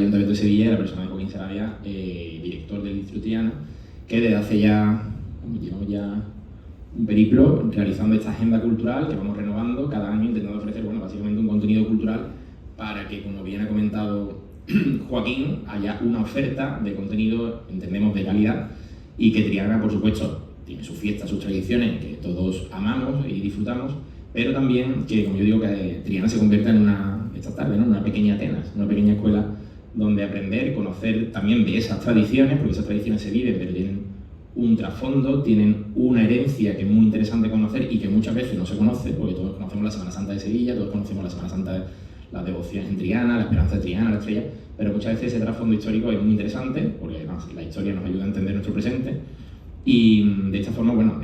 Ayuntamiento de Sevilla, y la persona de Joaquín Sarabia, director del Instituto Triana, que desde hace ya, llevamos ya un periplo realizando esta agenda cultural que vamos renovando cada año, intentando ofrecer, bueno, básicamente un contenido cultural para que, como bien ha comentado Joaquín, haya una oferta de contenido, entendemos, de calidad, y que Triana, por supuesto, tiene sus fiestas, sus tradiciones, que todos amamos y disfrutamos, pero también que, como yo digo, que Triana se convierta en esta tarde, ¿no?, una pequeña Atenas, una pequeña escuela donde aprender, conocer también de esas tradiciones, porque esas tradiciones se viven, pero tienen un trasfondo, tienen una herencia que es muy interesante conocer y que muchas veces no se conoce, porque todos conocemos la Semana Santa de Sevilla, todos conocemos la Semana Santa de las devociones en Triana, la esperanza de Triana, la estrella, pero muchas veces ese trasfondo histórico es muy interesante, porque además la historia nos ayuda a entender nuestro presente, y de esta forma, bueno,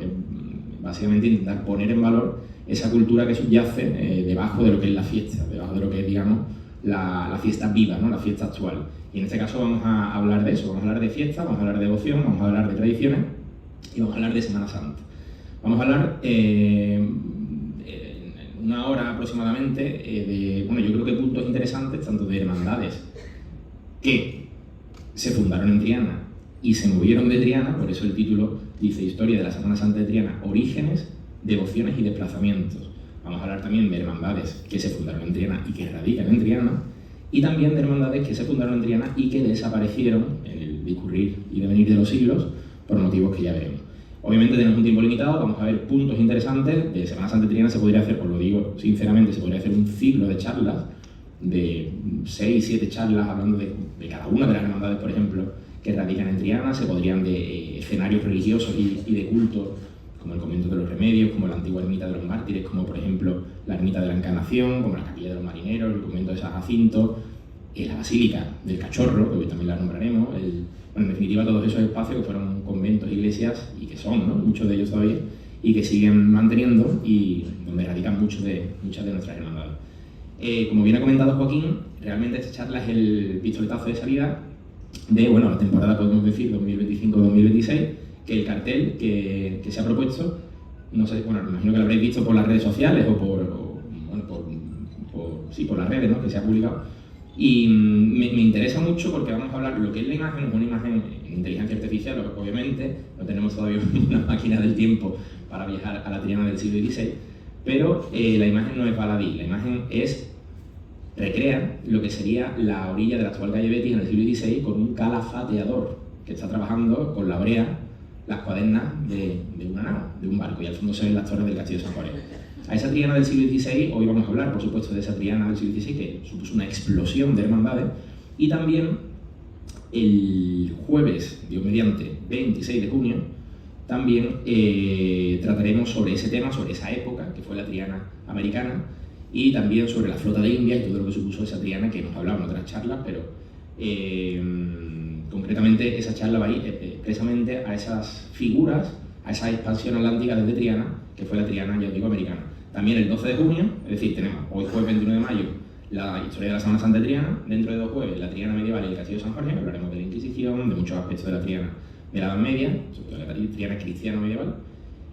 básicamente intentar poner en valor esa cultura que subyace debajo de lo que es la fiesta, debajo de lo que es, digamos, la fiesta viva, ¿no?, la fiesta actual. Y en este caso vamos a hablar de eso, vamos a hablar de fiesta, vamos a hablar de devoción, vamos a hablar de tradiciones y vamos a hablar de Semana Santa. Vamos a hablar en una hora aproximadamente de, bueno, yo creo que puntos interesantes, tanto de hermandades que se fundaron en Triana y se movieron de Triana, por eso el título dice Historia de la Semana Santa de Triana, orígenes, devociones y desplazamientos. Vamos a hablar también de hermandades que se fundaron en Triana y que radican en Triana, y también de hermandades que se fundaron en Triana y que desaparecieron en el discurrir y devenir de los siglos por motivos que ya veremos. Obviamente tenemos un tiempo limitado, vamos a ver puntos interesantes. De Semana Santa de Triana se podría hacer, os lo digo sinceramente, se podría hacer un ciclo de charlas, de 6, 7 charlas hablando de cada una de las hermandades, por ejemplo, que radican en Triana. Se podrían de escenarios religiosos y de culto, como el Convento de los Remedios, como la antigua Ermita de los Mártires, como por ejemplo la Ermita de la Encarnación, como la Capilla de los Marineros, el Convento de San Jacinto, la Basílica del Cachorro, que hoy también la nombraremos, bueno, en definitiva todos esos espacios que fueron conventos, iglesias, y que son, ¿no?, muchos de ellos todavía, y que siguen manteniendo y donde radican muchas de nuestras hermandades. Como bien ha comentado Joaquín, realmente esta charla es el pistoletazo de salida de, bueno, la temporada, podemos decir, 2025-2026, que el cartel que se ha propuesto, no sé, bueno, me imagino que lo habréis visto por las redes sociales o por las redes, ¿no?, que se ha publicado. Y me interesa mucho porque vamos a hablar, lo que es la imagen, es una imagen en inteligencia artificial, obviamente, no tenemos todavía una máquina del tiempo para viajar a la Triana del siglo XVI, pero la imagen no es baladí, la imagen recrea lo que sería la orilla de la actual calle Betis en el siglo XVI con un calafateador que está trabajando con la brea las cuadernas de una nave, de un barco, y al fondo se ven las torres del Castillo de San Juan. A esa Triana del siglo XVI, hoy vamos a hablar, por supuesto, de esa Triana del siglo XVI, que supuso una explosión de hermandades, y también el jueves, Dios mediante, 26 de junio, también trataremos sobre ese tema, sobre esa época, que fue la Triana americana, y también sobre la flota de Indias y todo lo que supuso esa Triana, que hemos hablado en otras charlas, pero concretamente esa charla va a ir expresamente a esas figuras, a esa expansión atlántica desde Triana, que fue la Triana, ya os digo, americana. También el 12 de junio, es decir, tenemos hoy jueves 21 de mayo la historia de la Semana Santa de Triana, dentro de 2 jueves la Triana medieval y el Castillo de San Jorge, hablaremos de la Inquisición, de muchos aspectos de la Triana de la Edad Media, sobre todo la Triana cristiana medieval,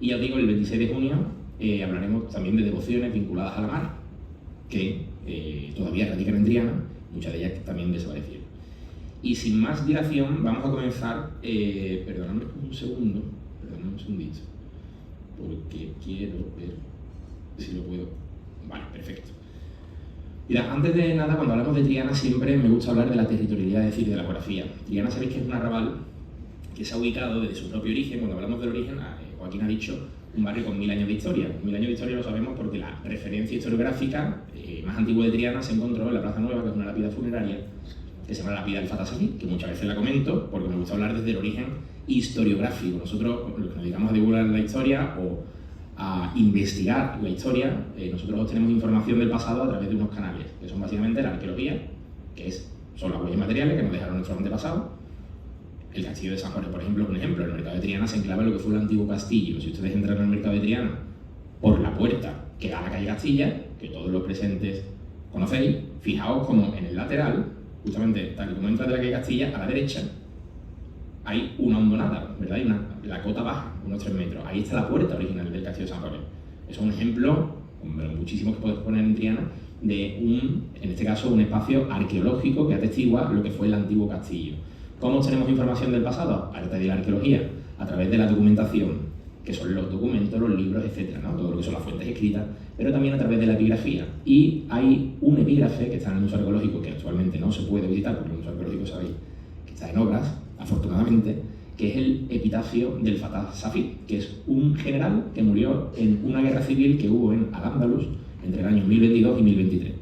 y ya os digo, el 26 de junio hablaremos también de devociones vinculadas a la mar, que todavía radican en Triana, muchas de ellas también desaparecieron. Y sin más dilación, vamos a comenzar, perdonadme un segundito, porque quiero ver si lo puedo. Vale, perfecto. Mira, antes de nada, cuando hablamos de Triana siempre me gusta hablar de la territorialidad, es decir, de la geografía. Triana sabéis que es un arrabal que se ha ubicado desde su propio origen. Cuando hablamos del origen, Joaquín ha dicho un barrio con 1000 años de historia. 1000 años de historia lo sabemos porque la referencia historiográfica más antigua de Triana se encontró en la Plaza Nueva, que es una lápida funeraria, que se llama la lápida del Fatasalí, que muchas veces la comento porque me gusta hablar desde el origen historiográfico. Nosotros, los que nos dedicamos a divulgar la historia o a investigar la historia, nosotros obtenemos información del pasado a través de unos canales, que son básicamente la arqueología, que son las huellas materiales que nos dejaron nuestros antepasados. El Castillo de San Jorge, por ejemplo, es un ejemplo. El mercado de Triana se enclava en lo que fue el antiguo castillo. Si ustedes entran en el mercado de Triana por la puerta que da a la calle Castilla, que todos los presentes conocéis, fijaos como en el lateral, justamente tal y como entras de la calle Castilla, a la derecha hay una hondonada, ¿verdad? Hay la cota baja, unos 3 metros. Ahí está la puerta original del Castillo de San Jorge. Eso es un ejemplo, como muchísimos que podéis poner en Triana, de en este caso, un espacio arqueológico que atestigua lo que fue el antiguo castillo. ¿Cómo obtenemos información del pasado? A través de la arqueología, a través de la documentación, que son los documentos, los libros, etcétera, ¿no? Todo lo que son las fuentes escritas, pero también a través de la epigrafía. Y hay un epígrafe que está en el Museo Arqueológico, que actualmente no se puede visitar, porque el Museo Arqueológico, sabéis, que está en obras, afortunadamente, que es el epitafio del Fatah Safí, que es un general que murió en una guerra civil que hubo en Al-Ándalus entre el año 1022 y 1023.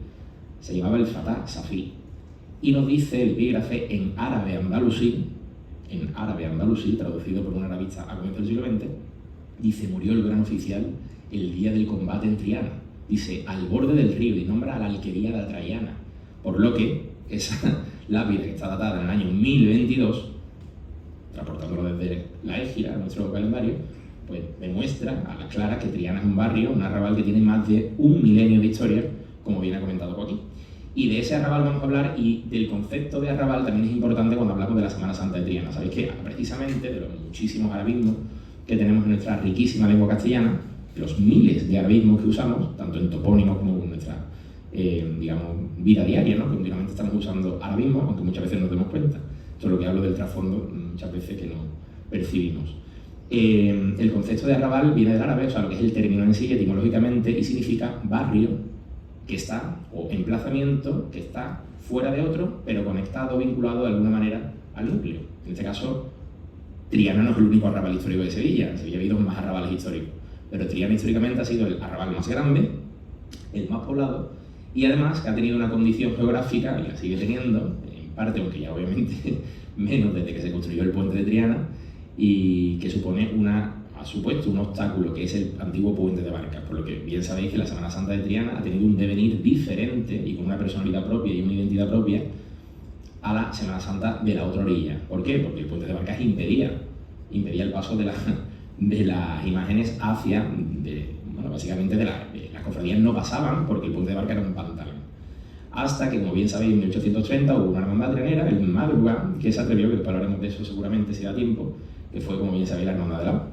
Se llamaba el Fatah Safí. Y nos dice el epígrafe en árabe andalusí, traducido por un arabista a comienzos del siglo XX, dice: murió el gran oficial el día del combate en Triana. Dice: al borde del río, y nombra a la alquería de Traiana. Por lo que esa lápida, que está datada en el año 1022, transportándolo desde la Égira a nuestro calendario, pues demuestra a la clara que Triana es un barrio, un arrabal que tiene más de 1 milenio de historia, como bien ha comentado Joaquín. Y de ese arrabal vamos a hablar, y del concepto de arrabal también es importante cuando hablamos de la Semana Santa de Triana. Sabéis que precisamente de los muchísimos arabismos que tenemos en nuestra riquísima lengua castellana, los miles de arabismos que usamos, tanto en topónimos como en nuestra vida diaria, ¿no? Que continuamente estamos usando arabismos, aunque muchas veces no nos demos cuenta. Esto es lo que hablo del trasfondo, muchas veces que no percibimos. El concepto de arrabal viene del árabe, o sea, lo que es el término en sí, etimológicamente, y significa barrio que está, o emplazamiento que está fuera de otro, pero conectado, vinculado de alguna manera al núcleo. En este caso, Triana no es el único arrabal histórico de Sevilla. En Sevilla ha habido más arrabales históricos, pero Triana históricamente ha sido el arrabal más grande, el más poblado, y además que ha tenido una condición geográfica, y la sigue teniendo, en parte, aunque ya obviamente menos desde que se construyó el puente de Triana, y que supone ha supuesto un obstáculo, que es el antiguo puente de Barcas, por lo que bien sabéis que la Semana Santa de Triana ha tenido un devenir diferente y con una personalidad propia y una identidad propia a la Semana Santa de la otra orilla. ¿Por qué? Porque el puente de Barcas impedía el paso de las imágenes hacia, básicamente de las cofradías no pasaban porque el puente de Barcas era un pantano. Hasta que, como bien sabéis, en 1830 hubo una hermandad trianera, el Madruga, que se atrevió, que después hablaremos de eso seguramente si da tiempo, que fue, como bien sabéis, la hermandad de la.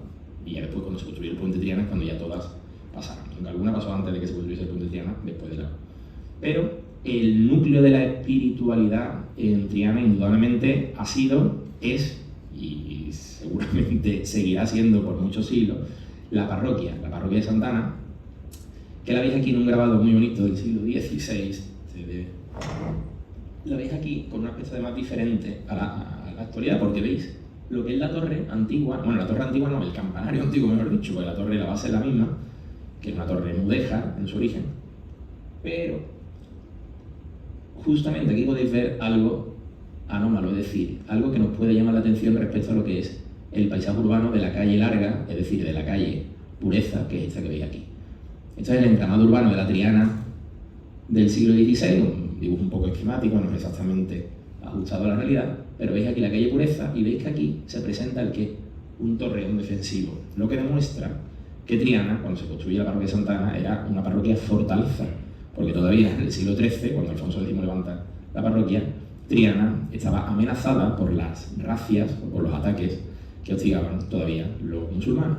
Y ya después, cuando se construyó el puente de Triana, es cuando ya todas pasaron. Aunque alguna pasó antes de que se construyese el puente de Triana, después de la. Pero el núcleo de la espiritualidad en Triana, indudablemente, ha sido, es, y seguramente seguirá siendo por muchos siglos, la parroquia de Santa Ana, que la veis aquí en un grabado muy bonito del siglo XVI. La veis aquí con una pieza además diferente a la actualidad, porque veis lo que es la torre antigua, la torre antigua no, el campanario antiguo, mejor dicho, porque la torre, la base es la misma, que es una torre mudéjar en su origen, pero justamente aquí podéis ver algo anómalo, es decir, algo que nos puede llamar la atención respecto a lo que es el paisaje urbano de la calle Larga, es decir, de la calle Pureza, que es esta que veis aquí. Esto es el entramado urbano de la Triana del siglo XVI, un dibujo un poco esquemático, no es exactamente ajustado a la realidad, pero veis aquí la calle Pureza y veis que aquí se presenta un torreón defensivo, lo que demuestra que Triana, cuando se construye la parroquia de Santa Ana, era una parroquia fortaleza, porque todavía en el siglo XIII, cuando Alfonso X levanta la parroquia, Triana estaba amenazada por las racias o por los ataques que hostigaban todavía los musulmanes.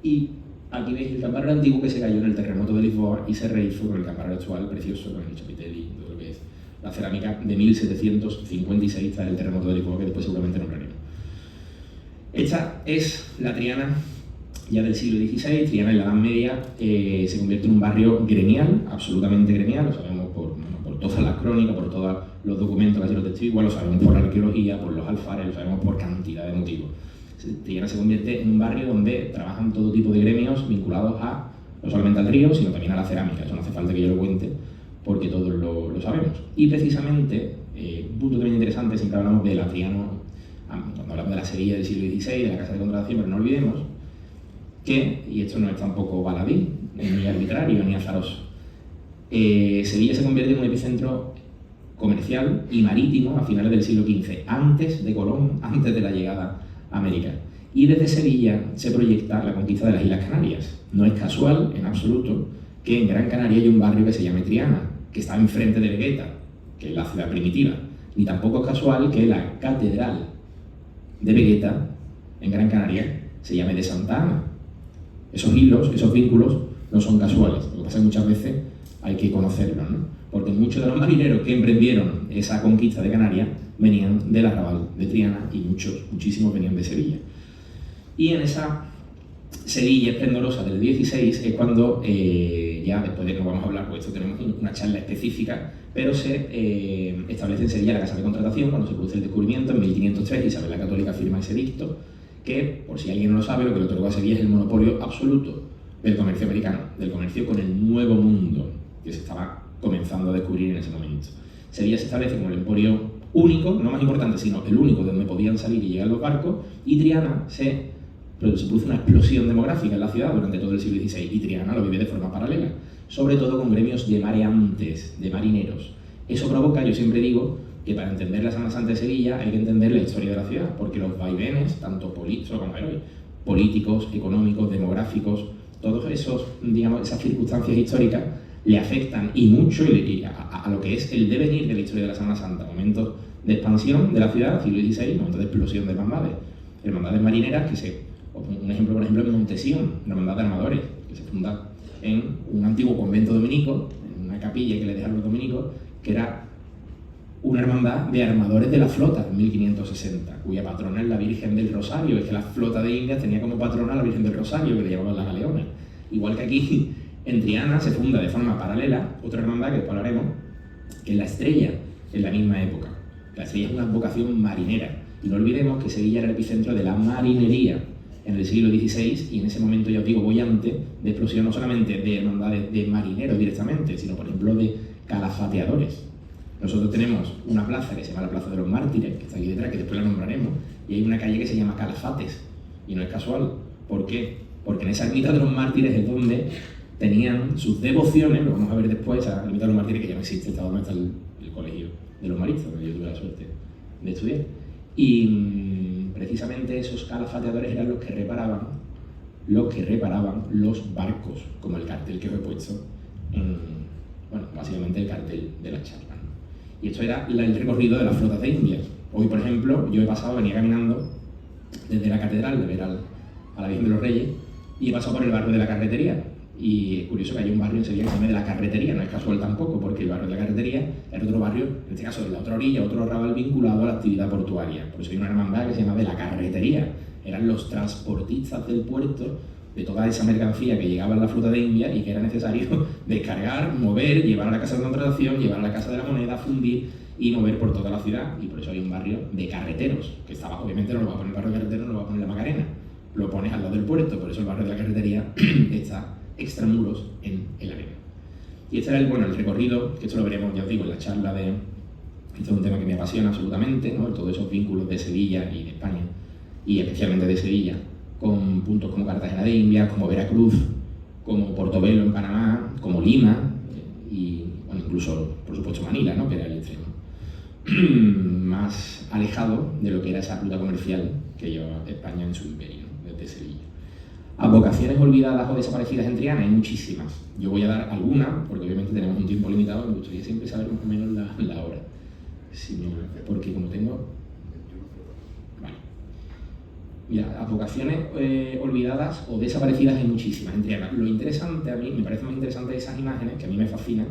Y aquí veis el campanario antiguo que se cayó en el terremoto de Lisboa y se rehizo con el campanario actual precioso, con el chapitel y todo lo que es la cerámica de 1756 tras el terremoto de Lisboa, que después seguramente nombraremos. Esta es la Triana ya del siglo XVI. Triana en la Edad Media se convierte en un barrio gremial, absolutamente gremial, lo sabemos por todas las crónicas, por todos los documentos que así lo testiguan, lo sabemos por la arqueología, por los alfares, lo sabemos por cantidad de motivos. Triana se convierte en un barrio donde trabajan todo tipo de gremios vinculados no solamente al río, sino también a la cerámica. Eso no hace falta que yo lo cuente, porque todos lo sabemos. Y precisamente, un punto también interesante, siempre hablamos de la Triana, cuando hablamos de la Sevilla del siglo XVI, de la Casa de Contratación, pero no olvidemos que, y esto no es tampoco baladí, ni arbitrario, ni azaroso, Sevilla se convierte en un epicentro comercial y marítimo a finales del siglo XV, antes de Colón, antes de la llegada a América. Y desde Sevilla se proyecta la conquista de las Islas Canarias. No es casual, en absoluto, que en Gran Canaria hay un barrio que se llame Triana, que está enfrente de Vegueta, que es la ciudad primitiva. Ni tampoco es casual que la catedral de Vegueta, en Gran Canaria, se llame de Santa Ana. Esos hilos, esos vínculos, no son casuales. Lo que pasa es que muchas veces hay que conocerlos, ¿no? Porque muchos de los marineros que emprendieron esa conquista de Canarias venían del arrabal de Triana y muchísimos venían de Sevilla. Y en esa Sevilla esplendorosa del 16 es cuando, ya después de que no vamos a hablar, pues esto tenemos una charla específica, pero se establece en Sevilla la Casa de Contratación cuando se produce el descubrimiento en 1503. Isabel la Católica firma ese edicto que, por si alguien no lo sabe, lo que le otorgó a Sevilla es el monopolio absoluto del comercio americano, del comercio con el Nuevo Mundo, que se estaba comenzando a descubrir en ese momento. Sevilla se establece como el emporio único, no más importante, sino el único donde podían salir y llegar los barcos, y Triana se produce una explosión demográfica en la ciudad durante todo el siglo XVI, y Triana lo vive de forma paralela, sobre todo con gremios de mareantes, de marineros. Eso provoca, yo siempre digo, que para entender la Semana Santa de Sevilla hay que entender la historia de la ciudad, porque los vaivenes, tanto políticos, económicos, demográficos, todos esos, digamos, esas circunstancias históricas le afectan y mucho a lo que es el devenir de la historia de la Semana Santa, momentos de expansión de la ciudad, siglo XVI, momentos de explosión de hermandades marineras, un ejemplo, por ejemplo, en Montesión, una hermandad de armadores, que se funda en un antiguo convento dominico, en una capilla que le dejaron los dominicos, que era una hermandad de armadores de la flota en 1560, cuya patrona es la Virgen del Rosario. Es que la flota de Indias tenía como patrona a la Virgen del Rosario, que le llamaban las galeones. Igual que aquí, en Triana, se funda de forma paralela otra hermandad que después hablaremos, que es la Estrella, en la misma época. La Estrella es una vocación marinera, y no olvidemos que Sevilla era el epicentro de la marinería en el siglo XVI, y en ese momento, ya os digo, boyante, de explosión no solamente de hermandades de marineros directamente, sino, por ejemplo, de calafateadores. Nosotros tenemos una plaza que se llama la Plaza de los Mártires, que está aquí detrás, que después la nombraremos, y hay una calle que se llama Calafates, y no es casual. ¿Por qué? Porque en esa ermita de los Mártires es donde tenían sus devociones, lo vamos a ver después, esa ermita de los Mártires que ya no existe, está donde está el colegio de los maristas, donde yo tuve la suerte de estudiar. Y precisamente esos calafateadores eran los que reparaban los barcos, como el cartel que os he puesto básicamente el cartel de la charla, ¿no? Y esto era el recorrido de las flotas de Indias. Hoy, por ejemplo, yo venía caminando desde la catedral de ver a la Virgen de los Reyes, y he pasado por el barrio de la Carretería. Y es curioso que hay un barrio en Sevilla que se llama de la Carretería, no es casual tampoco, porque el barrio de la Carretería era otro barrio, en este caso de la otra orilla, otro arrabal vinculado a la actividad portuaria. Por eso hay una hermandad que se llama de la Carretería. Eran los transportistas del puerto de toda esa mercancía que llegaba en la flota de India y que era necesario descargar, mover, llevar a la casa de contratación, llevar a la casa de la moneda, fundir y mover por toda la ciudad. Y por eso hay un barrio de carreteros, que estaba, obviamente no lo va a poner el barrio de carreteros, no lo va a poner la Macarena, lo pones al lado del puerto, por eso el barrio de la Carretería está extramuros en el arena. Y este era el recorrido, que esto lo veremos, ya os digo, en la charla de... Este es un tema que me apasiona absolutamente, ¿no? Todos esos vínculos de Sevilla y de España, y especialmente de Sevilla, con puntos como Cartagena de Indias, como Veracruz, como Portobelo en Panamá, como Lima, y incluso, por supuesto, Manila, ¿no? Que era el extremo más alejado de lo que era esa ruta comercial que llevaba España en su imperio, ¿no? Desde Sevilla. Vocaciones olvidadas o desaparecidas en Triana hay muchísimas. Yo voy a dar algunas, porque obviamente tenemos un tiempo limitado, me gustaría siempre saber más o menos la hora. Porque como tengo... Vale. Mira, vocaciones olvidadas o desaparecidas hay muchísimas en Triana. Lo interesante a mí, me parece más interesante esas imágenes, que a mí me fascinan,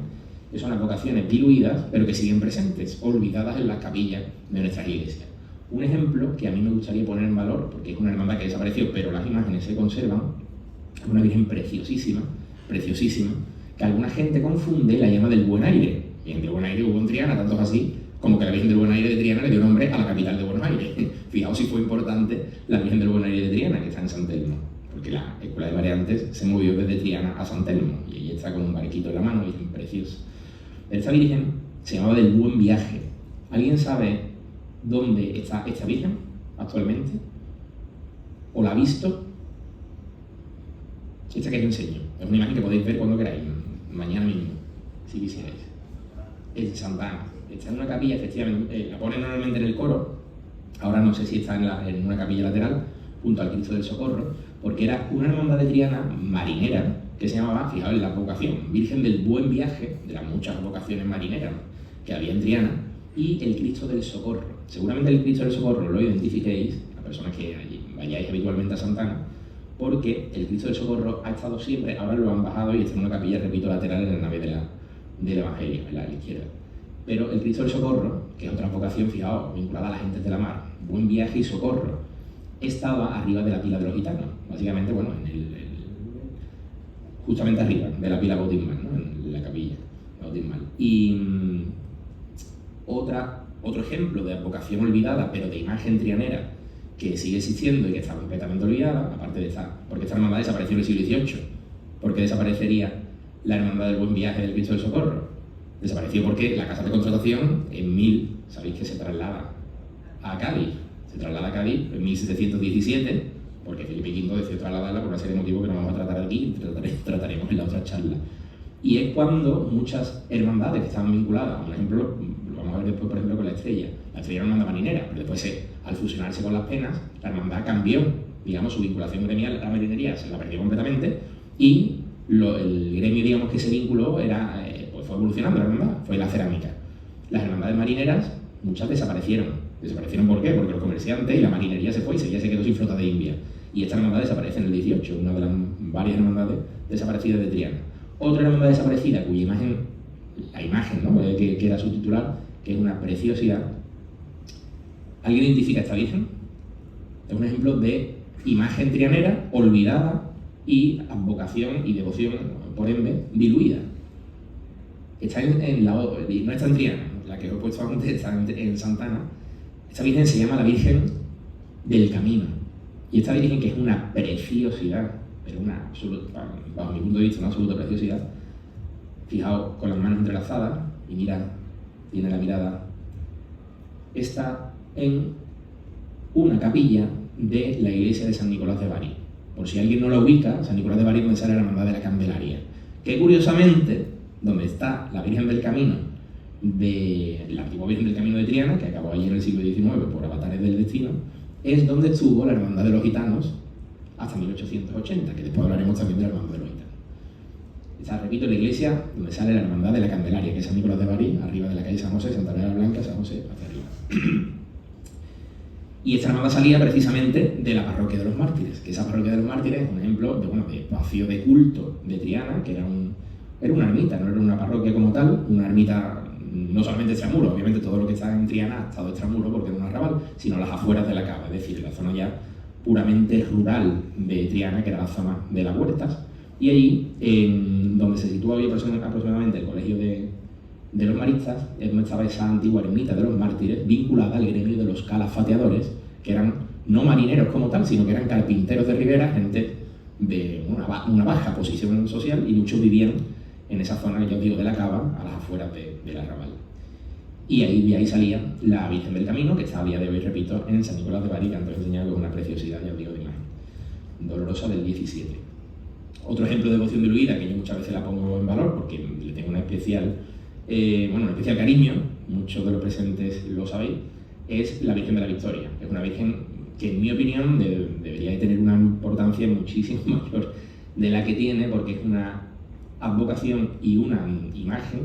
que son las vocaciones diluidas, pero que siguen presentes, olvidadas en las capillas de nuestras iglesias. Un ejemplo que a mí me gustaría poner en valor, porque es una hermandad que desapareció, pero las imágenes se conservan, es una virgen preciosísima, preciosísima, que alguna gente confunde la llama del Buen Aire. Virgen del Buen Aire hubo en Triana, tanto es así, como que la Virgen del Buen Aire de Triana le dio nombre a la capital de Buenos Aires. Fijaos si fue importante la Virgen del Buen Aire de Triana, que está en San Telmo, porque la Escuela de Variantes se movió desde Triana a San Telmo, y ella está con un barquito en la mano, virgen preciosa. Esta virgen se llamaba del Buen Viaje. ¿Alguien sabe dónde está esta virgen actualmente? ¿O la ha visto? Esta que os enseño. Es una imagen que podéis ver cuando queráis, mañana mismo, si quisierais. Es de Santa Ana. Está en una capilla, efectivamente, la ponen normalmente en el coro. Ahora no sé si está en una capilla lateral, junto al Cristo del Socorro, porque era una hermandad de Triana marinera, que se llamaba, fijaos en la vocación, Virgen del Buen Viaje, de las muchas vocaciones marineras que había en Triana, y el Cristo del Socorro. Seguramente el Cristo del Socorro lo identifiquéis, las personas que vayáis habitualmente a Santa Ana, porque el Cristo del Socorro ha estado siempre, ahora lo han bajado y está en una capilla, repito, lateral en la nave del Evangelio, en la izquierda. Pero el Cristo del Socorro, que es otra vocación, fijaos, vinculada a la gente de la mar, buen viaje y socorro, estaba arriba de la pila de los gitanos, básicamente, bueno, justamente arriba de la pila bautismal, ¿no? En la capilla bautismal. Y otro ejemplo de vocación olvidada, pero de imagen trianera, que sigue existiendo y que está completamente olvidada, aparte de esta, porque esta hermandad desapareció en el siglo XVIII. ¿Por qué desaparecería la hermandad del buen viaje del Cristo del Socorro? Desapareció porque la casa de contratación sabéis que se traslada a Cádiz. Se traslada a Cádiz en 1717, porque Felipe V decidió trasladarla por una serie de motivos que no vamos a tratar aquí, trataremos en la otra charla. Y es cuando muchas hermandades que estaban vinculadas, un ejemplo, lo vamos a ver después, por ejemplo, con la Estrella. La Estrella era una hermandad marinera, pero después, al fusionarse con las Penas, la hermandad cambió, digamos, su vinculación gremial a la marinería, se la perdió completamente, y el gremio, digamos, que se vinculó pues fue evolucionando la hermandad, fue la cerámica. Las hermandades marineras, muchas desaparecieron. ¿Desaparecieron por qué? Porque los comerciantes y la marinería se fue y Sevilla se quedó sin flota de India. Y esta hermandad desaparece en el 18, una de las varias hermandades desaparecidas de Triana. Otra hermandad desaparecida, cuya imagen, ¿no? que era su titular, que es una preciosidad. ¿Alguien identifica a esta virgen? Es un ejemplo de imagen trianera olvidada y advocación y devoción, por ende, diluida. Está no está en Triana, la que os he puesto antes está en Santana. Esta virgen se llama la Virgen del Camino. Y esta virgen, que es una preciosidad, pero una absoluta, bajo mi punto de vista, una absoluta preciosidad, fijaos, con las manos entrelazadas, y mirad, tiene la mirada, está en una capilla de la iglesia de San Nicolás de Bari. Por si alguien no la ubica, San Nicolás de Bari es donde sale la hermandad de la Candelaria. Que curiosamente, donde está la Virgen del Camino, de la antigua Virgen del Camino de Triana, que acabó allí en el siglo XIX por avatares del destino, es donde estuvo la Hermandad de los Gitanos hasta 1880, que después hablaremos también de la Hermandad de los Gitanos. Está, repito, la iglesia donde sale la Hermandad de la Candelaria, que es San Nicolás de Bari, arriba de la calle San José, Santa María la Blanca, San José, hacia arriba. Y esta hermandad salía precisamente de la parroquia de los Mártires, que esa parroquia de los Mártires es un ejemplo de espacio de culto de Triana, que era una ermita, no era una parroquia como tal, una ermita no solamente extramuro, obviamente todo lo que está en Triana ha estado extramuro porque era un arrabal, sino las afueras de la cava, es decir, la zona ya puramente rural de Triana, que era la zona de las huertas, y allí, donde se sitúa hoy aproximadamente el colegio de los maristas, es donde estaba esa antigua ermita de los mártires, vinculada al gremio de los calafateadores, que eran no marineros como tal, sino que eran carpinteros de ribera, gente de una baja posición social, y muchos vivían en esa zona, ya os digo, de la cava, a las afueras del arrabal. Y de ahí salía la Virgen del Camino, que está a día de hoy, repito, en San Nicolás de Bari, que antes os he enseñado con una preciosidad, ya os digo, de imagen. Dolorosa del 17. Otro ejemplo de devoción diluida, que yo muchas veces la pongo en valor, porque le tengo un especial cariño, muchos de los presentes lo sabéis, es la Virgen de la Victoria. Es una Virgen que, en mi opinión, debería de tener una importancia muchísimo mayor de la que tiene, porque es una advocación y una imagen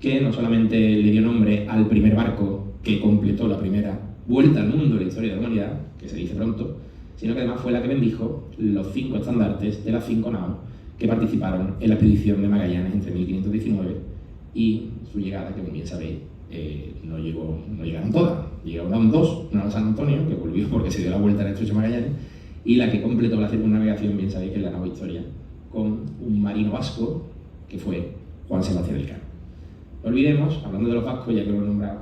que no solamente le dio nombre al primer barco que completó la primera vuelta al mundo de la historia de la humanidad, que se dice pronto, sino que además fue la que bendijo los 5 estandartes de las 5 naos que participaron en la expedición de Magallanes entre 1519 y su llegada, que bien sabéis, no llegaron todas. Llegaron 2, una a San Antonio, que volvió porque se dio la vuelta al estrecho Magallanes, y la que completó la circunnavegación, bien sabéis, que es la nao Victoria, con un marino vasco, que fue Juan Sebastián Elcano. No olvidemos, hablando de los vascos, ya que lo he nombrado,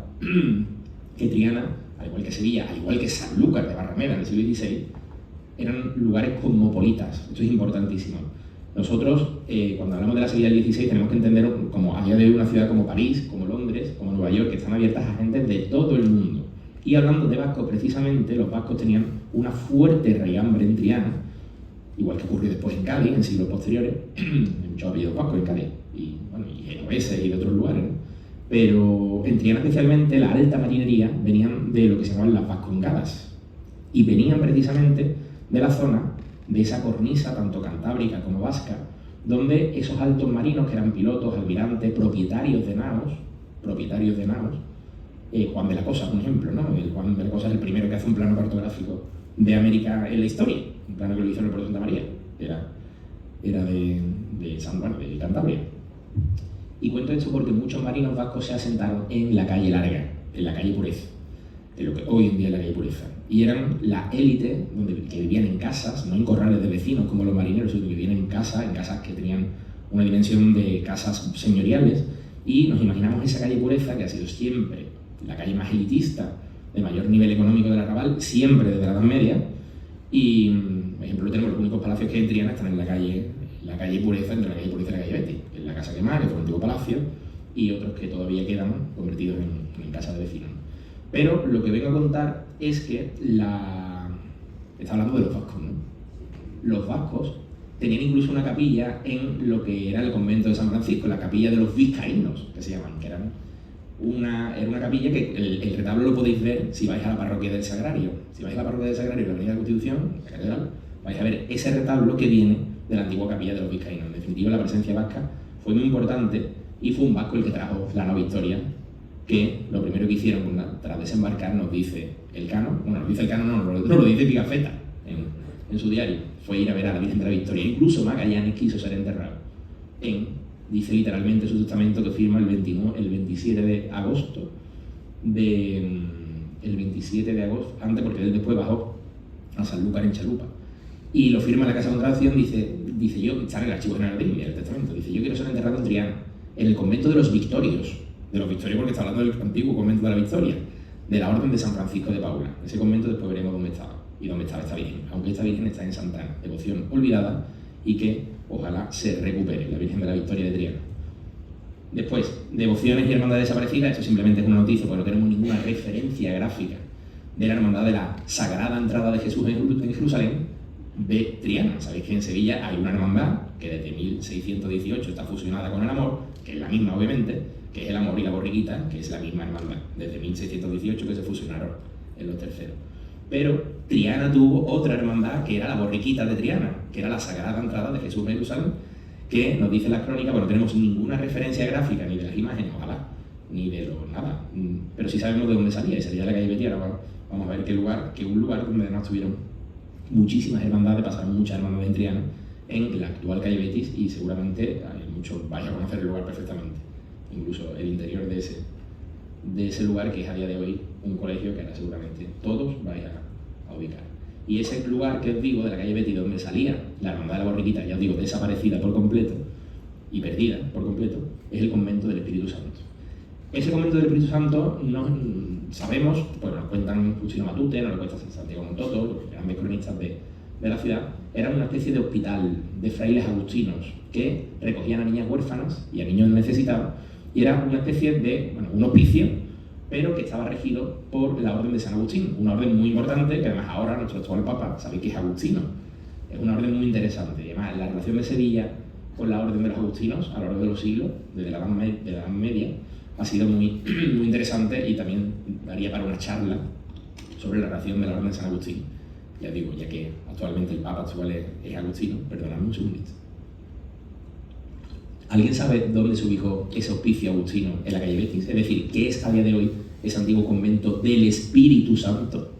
que Triana, al igual que Sevilla, al igual que Sanlúcar de Barrameda en el siglo XVI, eran lugares cosmopolitas. Esto es importantísimo. Nosotros, cuando hablamos de la Sevilla del XVI, tenemos que entender como a día de hoy una ciudad como París, como Londres, como Nueva York, que están abiertas a gente de todo el mundo. Y hablando de vascos, precisamente, los vascos tenían una fuerte raigambre en Triana, igual que ocurrió después en Cádiz, en siglos posteriores. Hay muchos apellidos vascos en Cádiz, y genoveses y de otros lugares, ¿no? Pero en Triana, especialmente, la alta marinería venían de lo que se llamaban las vascongadas, y venían precisamente de la zona de esa cornisa, tanto cantábrica como vasca, donde esos altos marinos, que eran pilotos, almirantes, propietarios de naos, Juan de la Cosa, por ejemplo, ¿no? Juan de la Cosa es el primero que hace un plano cartográfico de América en la historia, un plano que lo hizo en el puerto de Santa María, era de Cantabria. Y cuento esto porque muchos marinos vascos se asentaron en la calle Larga, en la calle Pureza, de lo que hoy en día es la calle Pureza. Y eran la élite que vivían en casas, no en corrales de vecinos como los marineros, sino que vivían en casas que tenían una dimensión de casas señoriales. Y nos imaginamos esa calle Pureza, que ha sido siempre la calle más elitista, de mayor nivel económico del arrabal, siempre desde la Edad Media. Y, por ejemplo, tenemos los únicos palacios que hay en Triana están en la calle Pureza, entre la calle Pureza y la calle Betis, en la Casa Quemar, que fue un antiguo palacio, y otros que todavía quedan convertidos en casas de vecinos. Pero lo que vengo a contar es que está hablando de los vascos, ¿no? Los vascos tenían incluso una capilla en lo que era el convento de San Francisco, la capilla de los vizcaínos, que se llaman, que era una capilla que el retablo lo podéis ver si vais a la parroquia del Sagrario. Si vais a la parroquia del Sagrario, en la Avenida de la Constitución, la catedral, vais a ver ese retablo que viene de la antigua capilla de los vizcaínos. En definitiva, la presencia vasca fue muy importante y fue un vasco el que trajo la nueva historia, que lo primero que hicieron tras desembarcar nos dice el Cano, no lo dice Pigafetta en su diario, fue ir a ver a la Virgen de la Victoria. Incluso Magallanes quiso ser enterrado dice literalmente su testamento que firma el 27 de agosto, antes porque él después bajó a Sanlúcar en Chalupa, y lo firma en la Casa de Contratación, dice yo, está en el archivo general de India, el testamento, dice yo quiero ser enterrado en Triana, en el convento de los Victorios porque está hablando del antiguo convento de la Victoria, de la Orden de San Francisco de Paula. Ese convento después veremos dónde estaba y dónde estaba esta Virgen, aunque esta Virgen está en Santana, devoción olvidada y que ojalá se recupere, la Virgen de la Victoria de Triana. Después, devociones y hermandades desaparecidas, esto simplemente es una noticia porque no tenemos ninguna referencia gráfica de la hermandad de la Sagrada Entrada de Jesús en Jerusalén de Triana. Sabéis que en Sevilla hay una hermandad que desde 1618 está fusionada con el Amor, que es la misma obviamente, que es el Amor y la Borriquita, que es la misma hermandad, desde 1618 que se fusionaron en los terceros. Pero Triana tuvo otra hermandad que era la Borriquita de Triana, que era la Sagrada Entrada de Jesús en Jerusalén, que nos dice la crónica, bueno, no tenemos ninguna referencia gráfica ni de las imágenes, ojalá, ni de nada, pero sí sabemos de dónde salía, y salía de la calle Betis. Ahora vamos a ver un lugar donde además tuvieron muchísimas hermandades, pasaron muchas hermandades en Triana, en la actual calle Betis, y seguramente muchos vais a conocer el lugar perfectamente, incluso el interior de ese lugar, que es a día de hoy un colegio que ahora seguramente todos vais a ubicar. Y ese lugar que os digo, de la calle Betis, donde salía la hermandad de la Borriquita, ya os digo, desaparecida por completo y perdida por completo, es el convento del Espíritu Santo. Ese convento del Espíritu Santo no sabemos, pues nos cuentan Justino Matute, nos lo cuenta Santiago Montoto, los grandes cronistas de la ciudad, era una especie de hospital de frailes agustinos que recogían a niñas huérfanas y a niños necesitados, y era una especie de, un hospicio, pero que estaba regido por la Orden de San Agustín, una orden muy importante, que además ahora nuestro actual Papa sabe que es agustino. Es una orden muy interesante, y además la relación de Sevilla con la Orden de los Agustinos a lo largo de los siglos, desde la Edad Media, ha sido muy, muy interesante, y también daría para una charla sobre la relación de la Orden de San Agustín. Ya digo, ya que actualmente el Papa actual es agustino, perdonadme un segundito. ¿Alguien sabe dónde se ubicó ese hospicio agustino en la calle Betis? Es decir, ¿qué es a día de hoy ese antiguo convento del Espíritu Santo?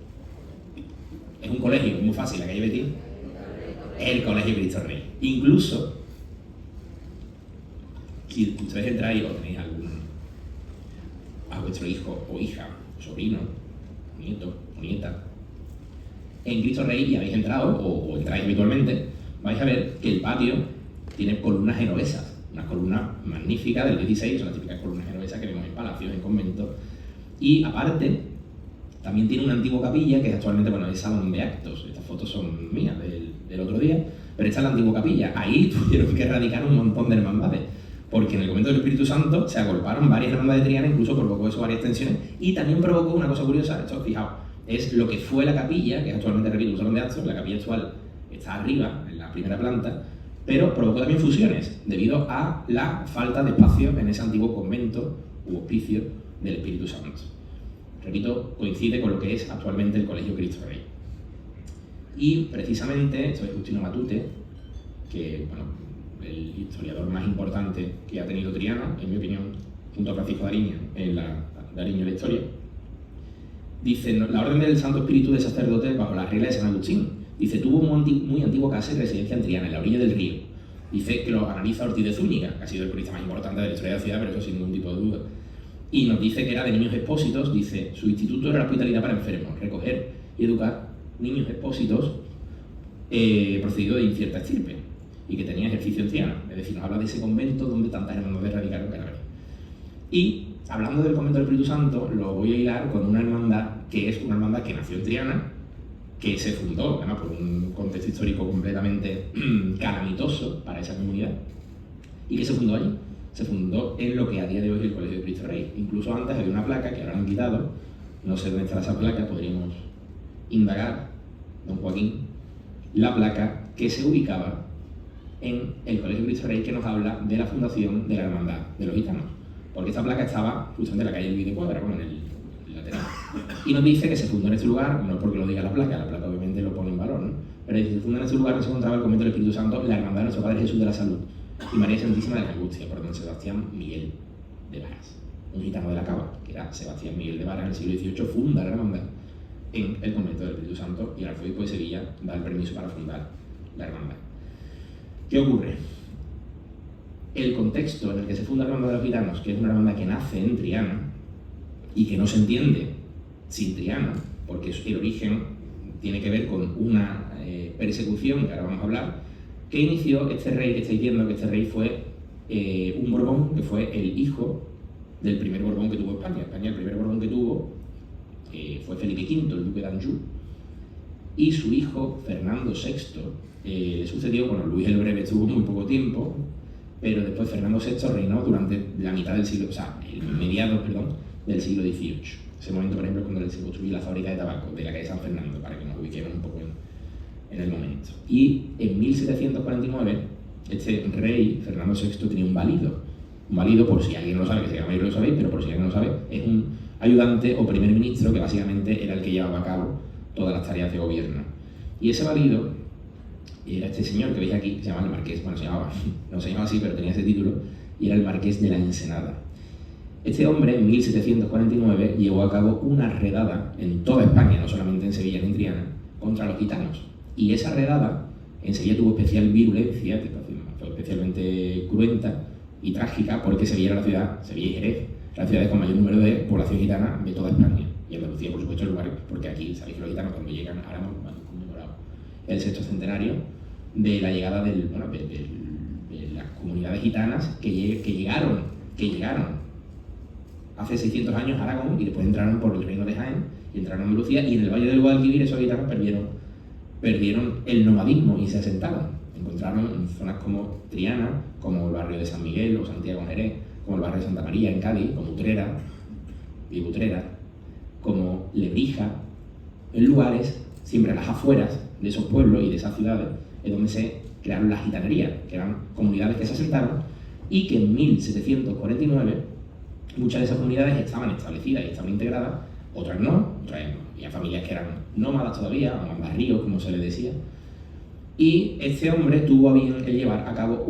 Es un colegio, es muy fácil, la calle Betis. El Colegio Cristo Rey. Incluso, si ustedes entráis o tenéis a vuestro hijo o hija, sobrino, nieto o nieta, en Cristo Rey, y habéis entrado o entráis habitualmente, vais a ver que el patio tiene columnas genovesas. Una columna magnífica del 16, son las típicas columnas genovesas que vemos en palacios, en conventos. Y aparte, también tiene una antigua capilla, que actualmente es salón de actos. Estas fotos son mías del otro día, pero esta es la antigua capilla. Ahí tuvieron que erradicar un montón de hermandades, porque en el convento del Espíritu Santo se agolparon varias hermandades de Triana, incluso provocó eso varias tensiones, y también provocó una cosa curiosa. Esto, fijaos, es lo que fue la capilla, que es actualmente, repito, un salón de actos. La capilla actual está arriba, en la primera planta, pero provocó también fusiones debido a la falta de espacio en ese antiguo convento u hospicio del Espíritu Santo. Repito, coincide con lo que es actualmente el Colegio Cristo Rey. Y precisamente, esto es Justino Matute, que el historiador más importante que ha tenido Triana, en mi opinión, junto a Francisco Dariño en la historia, dice: la orden del Santo Espíritu de sacerdotes bajo la regla de San Agustín. Dice, tuvo muy antiguo casa y residencia en Triana, en la orilla del río. Dice que lo analiza Ortiz de Zúñiga, que ha sido el cronista más importante de la historia de la ciudad, pero eso sin ningún tipo de duda. Y nos dice que era de niños expósitos. Dice, su instituto era la hospitalidad para enfermos, recoger y educar niños expósitos procedido de incierta estirpe, y que tenía ejercicio anciano. Es decir, nos habla de ese convento donde tantas hermandades radicaron en Canarias. Y hablando del convento del Espíritu Santo, lo voy a hilar con una hermandad que es una hermandad que nació en Triana, que se fundó, además por un contexto histórico completamente calamitoso para esa comunidad, y que se fundó allí. Se fundó en lo que a día de hoy es el Colegio de Cristo Rey. Incluso antes había una placa que ahora han quitado, no sé dónde está esa placa, podríamos indagar, don Joaquín, la placa que se ubicaba en el Colegio de Cristo Rey, que nos habla de la fundación de la Hermandad de los Gitanos, porque esta placa estaba justamente en la calle del Vide Cuadra, bueno, en el lateral, y nos dice que se fundó en este lugar, no porque lo diga la placa obviamente lo pone en valor, ¿no? Pero dice, se fundó en este lugar que se encontraba el convento del Espíritu Santo, la Hermandad de nuestro Padre Jesús de la Salud y María Santísima de la Angustia, por don Sebastián Miguel de Varas, un gitano de la Cava, que era Sebastián Miguel de Varas, en el siglo XVIII funda la Hermandad en el convento del Espíritu Santo, y el arzobispo de Sevilla da el permiso para fundar la Hermandad. ¿Qué ocurre? El contexto en el que se funda la Hermandad de los Gitanos, que es una hermandad que nace en Triana y que no se entiende sin Triana, porque el origen tiene que ver con una persecución, que ahora vamos a hablar, que inició este rey, que estáis viendo que este rey fue un Borbón, que fue el hijo del primer Borbón que tuvo España. España, el primer Borbón que tuvo fue Felipe V, el duque de Anjou, y su hijo, Fernando VI, le sucedió. Bueno, Luis el Breve estuvo muy poco tiempo, pero después Fernando VI reinó durante la mitad del siglo, o sea, mediados, del siglo XVIII. Ese momento, por ejemplo, es cuando se construyó la fábrica de tabaco de la calle San Fernando, para que nos ubiquemos un poco en el momento. Y en 1749, este rey, Fernando VI, tenía un válido. Un válido, por si alguien no lo sabe, que se llama, y lo sabéis, pero por si alguien no lo sabe, es un ayudante o primer ministro que básicamente era el que llevaba a cabo todas las tareas de gobierno. Y ese válido era este señor que veis aquí, que se llama el Marqués, bueno, no se llamaba así, pero tenía ese título, y era el Marqués de la Ensenada. Este hombre, en 1749, llevó a cabo una redada en toda España, no solamente en Sevilla ni en Triana, contra los gitanos. Y esa redada en Sevilla tuvo especial virulencia, fue especialmente cruenta y trágica, porque Sevilla era la ciudad, Sevilla y Jerez, las ciudades con mayor número de población gitana de toda España. Y Andalucía, por supuesto, el lugar, porque aquí sabéis que los gitanos cuando llegan, ahora hemos conmemorado el sexto centenario de la llegada de las comunidades gitanas que llegaron hace 600 años a Aragón, y después entraron por el reino de Jaén y entraron a Andalucía, y en el Valle del Guadalquivir esos gitanos perdieron el nomadismo y se asentaron. Encontraron en zonas como Triana, como el barrio de San Miguel o Santiago en Jerez, como el barrio de Santa María en Cádiz, como Utrera, como Lebrija, en lugares, siempre a las afueras de esos pueblos y de esas ciudades, es donde se crearon las gitanerías, que eran comunidades que se asentaron, y que en 1749 muchas de esas comunidades estaban establecidas y estaban integradas, otras no, había familias que eran nómadas todavía, o barrios, como se les decía. Y este hombre tuvo a bien el llevar a cabo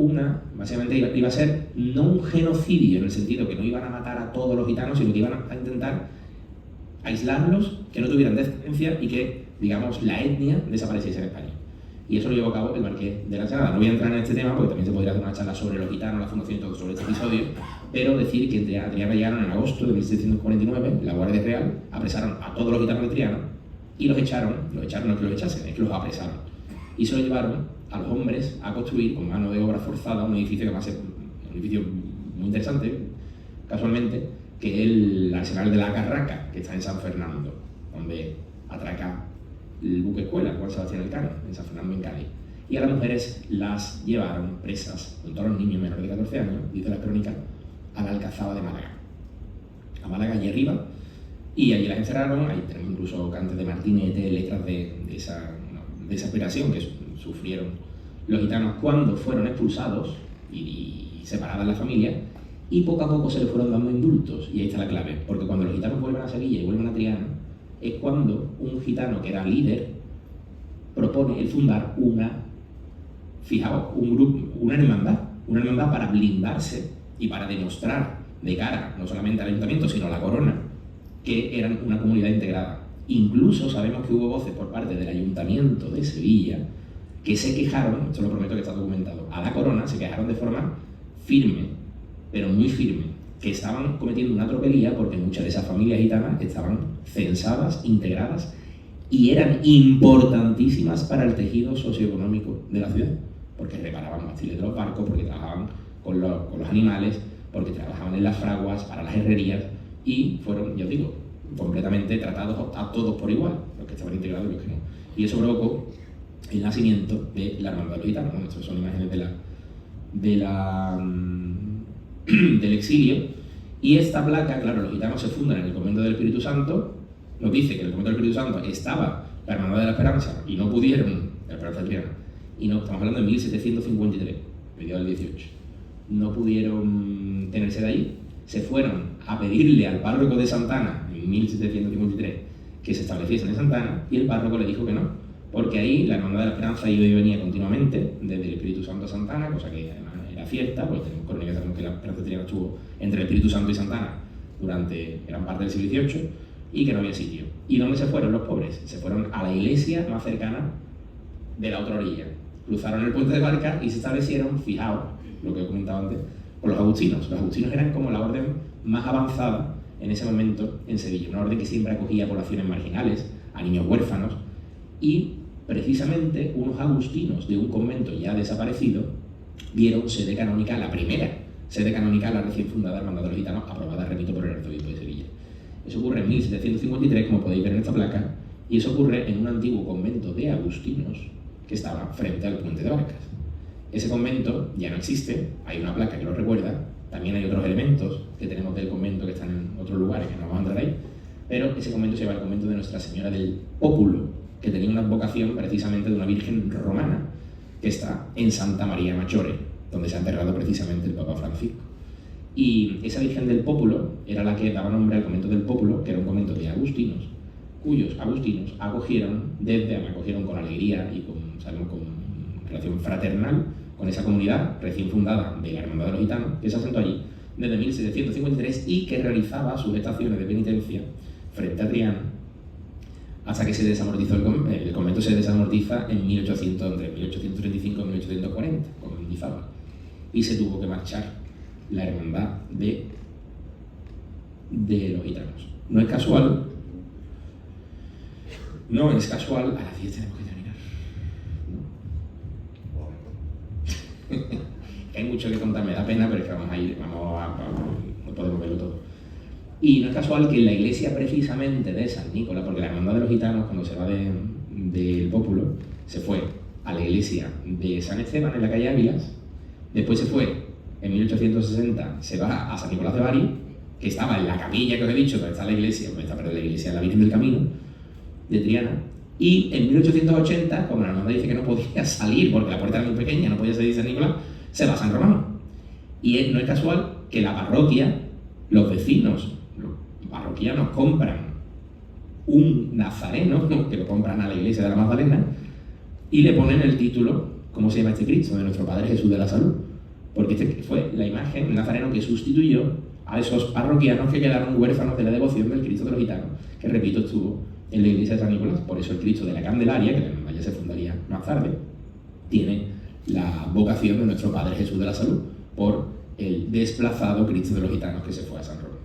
básicamente iba a ser no un genocidio en el sentido que no iban a matar a todos los gitanos, sino que iban a intentar aislarlos, que no tuvieran descendencia y que, digamos, la etnia desapareciese en España. Y eso lo llevó a cabo el Marqués de la Ensenada. No voy a entrar en este tema porque también se podría hacer una charla sobre los gitanos, la fundación y todo sobre este episodio, pero decir que en Triana llegaron en agosto de 1749, la Guardia Real apresaron a todos los gitanos de Triana y los echaron, no es que los echasen, es que los apresaron. Y se lo llevaron a los hombres a construir con mano de obra forzada un edificio que va a ser un edificio muy interesante, casualmente, que es el Arsenal de la Carraca, que está en San Fernando, donde atraca el buque escuela, Juan Sebastián Elcano, en San Fernando, en Cádiz. Y a las mujeres las llevaron presas, con todos los niños menores de 14 años, dice la crónica, a la Alcazaba de Málaga. A Málaga, allí arriba, y allí las encerraron. Ahí tenemos incluso cantes de Martinete, letras de esa desesperación que sufrieron los gitanos cuando fueron expulsados y separadas las familias, y poco a poco se les fueron dando indultos. Y ahí está la clave, porque cuando los gitanos vuelven a Sevilla y vuelven a Triana, es cuando un gitano que era líder propone el fundar una hermandad para blindarse y para demostrar de cara no solamente al ayuntamiento, sino a la corona, que eran una comunidad integrada. Incluso sabemos que hubo voces por parte del Ayuntamiento de Sevilla que se quejaron, esto lo prometo que está documentado, a la Corona se quejaron de forma firme, pero muy firme, que estaban cometiendo una tropelía porque muchas de esas familias gitanas estaban censadas, integradas y eran importantísimas para el tejido socioeconómico de la ciudad, porque reparaban mástiles de los barcos, porque trabajaban con los animales, porque trabajaban en las fraguas, para las herrerías, y fueron, ya os digo, completamente tratados a todos por igual, los que estaban integrados y los que no. Y eso provocó el nacimiento de la Hermandad de los Gitanos. Bueno, estas son imágenes del exilio. Y esta placa, claro, los gitanos se fundan en el convento del Espíritu Santo, nos dice que en el convento del Espíritu Santo estaba la Hermandad de la Esperanza y no pudieron, la Esperanza Triana, y no, estamos hablando de 1753, mediados del 18, no pudieron tenerse de ahí, se fueron a pedirle al párroco de Santana en 1753 que se estableciesen en Santana y el párroco le dijo que no, porque ahí la Hermandad de la Esperanza iba y venía continuamente desde el Espíritu Santo a Santana, cosa que además era cierta, porque tenemos crónicas que la Esperanza Triana estuvo entre el Espíritu Santo y Santana durante gran parte del siglo XVIII y que no había sitio. ¿Y dónde se fueron los pobres? Se fueron a la iglesia más cercana de la otra orilla. Cruzaron el puente de Barca y se establecieron, fijaos, lo que he comentado antes, con los agustinos. Los agustinos eran como la orden más avanzada en ese momento en Sevilla, una orden que siempre acogía a poblaciones marginales, a niños huérfanos, y precisamente unos agustinos de un convento ya desaparecido dieron sede canónica, la primera sede canónica a la recién fundada Hermandad de los Gitanos, aprobada, repito, por el arzobispo de Sevilla. Eso ocurre en 1753, como podéis ver en esta placa, y eso ocurre en un antiguo convento de agustinos que estaba frente al puente de Barcas. Ese convento ya no existe, hay una placa que lo recuerda, también hay otros elementos que tenemos del convento que están en otros lugares que no vamos a entrar ahí, pero ese convento se llama el convento de Nuestra Señora del Pópulo, que tenía una advocación precisamente de una virgen romana que está en Santa María Maggiore, donde se ha enterrado precisamente el Papa Francisco. Y esa Virgen del Pópulo era la que daba nombre al convento del Pópulo, que era un convento de agustinos, cuyos agustinos acogieron con alegría y con relación fraternal con esa comunidad recién fundada de la Hermandad de los Gitanos, que se asentó allí desde 1753 y que realizaba sus estaciones de penitencia frente a Triana hasta que se desamortizó el convento se desamortiza en entre 1835 y 1840, con Mendizábal, y se tuvo que marchar la hermandad de los gitanos. No es casual, a las 10 tenemos que terminar. ¿No? Hay mucho que contar, me da pena, pero es que no podemos verlo todo. Y no es casual que en la iglesia precisamente de San Nicolás, porque la hermandad de los gitanos cuando se va del Pópulo, se fue a la iglesia de San Esteban en la calle Águilas, después se fue en 1860, se va a San Nicolás de Bari, que estaba en la capilla que os he dicho, donde está la iglesia, la iglesia de la Virgen del Camino, de Triana, y en 1880, como la hermandad dice que no podía salir porque la puerta era muy pequeña, no podía salir de San Nicolás, se va a San Román. Y no es casual que la parroquia, los vecinos, los parroquianos compran un nazareno, que lo compran a la iglesia de la Magdalena, y le ponen el título, ¿cómo se llama este Cristo? De nuestro Padre Jesús de la Salud. Porque este fue la imagen, el nazareno que sustituyó a esos parroquianos que quedaron huérfanos de la devoción del Cristo de los Gitanos, que repito, estuvo en la iglesia de San Nicolás. Por eso el Cristo de la Candelaria, que la hermandad ya se fundaría más tarde, tiene la vocación de nuestro Padre Jesús de la Salud, por el desplazado Cristo de los Gitanos que se fue a San Román.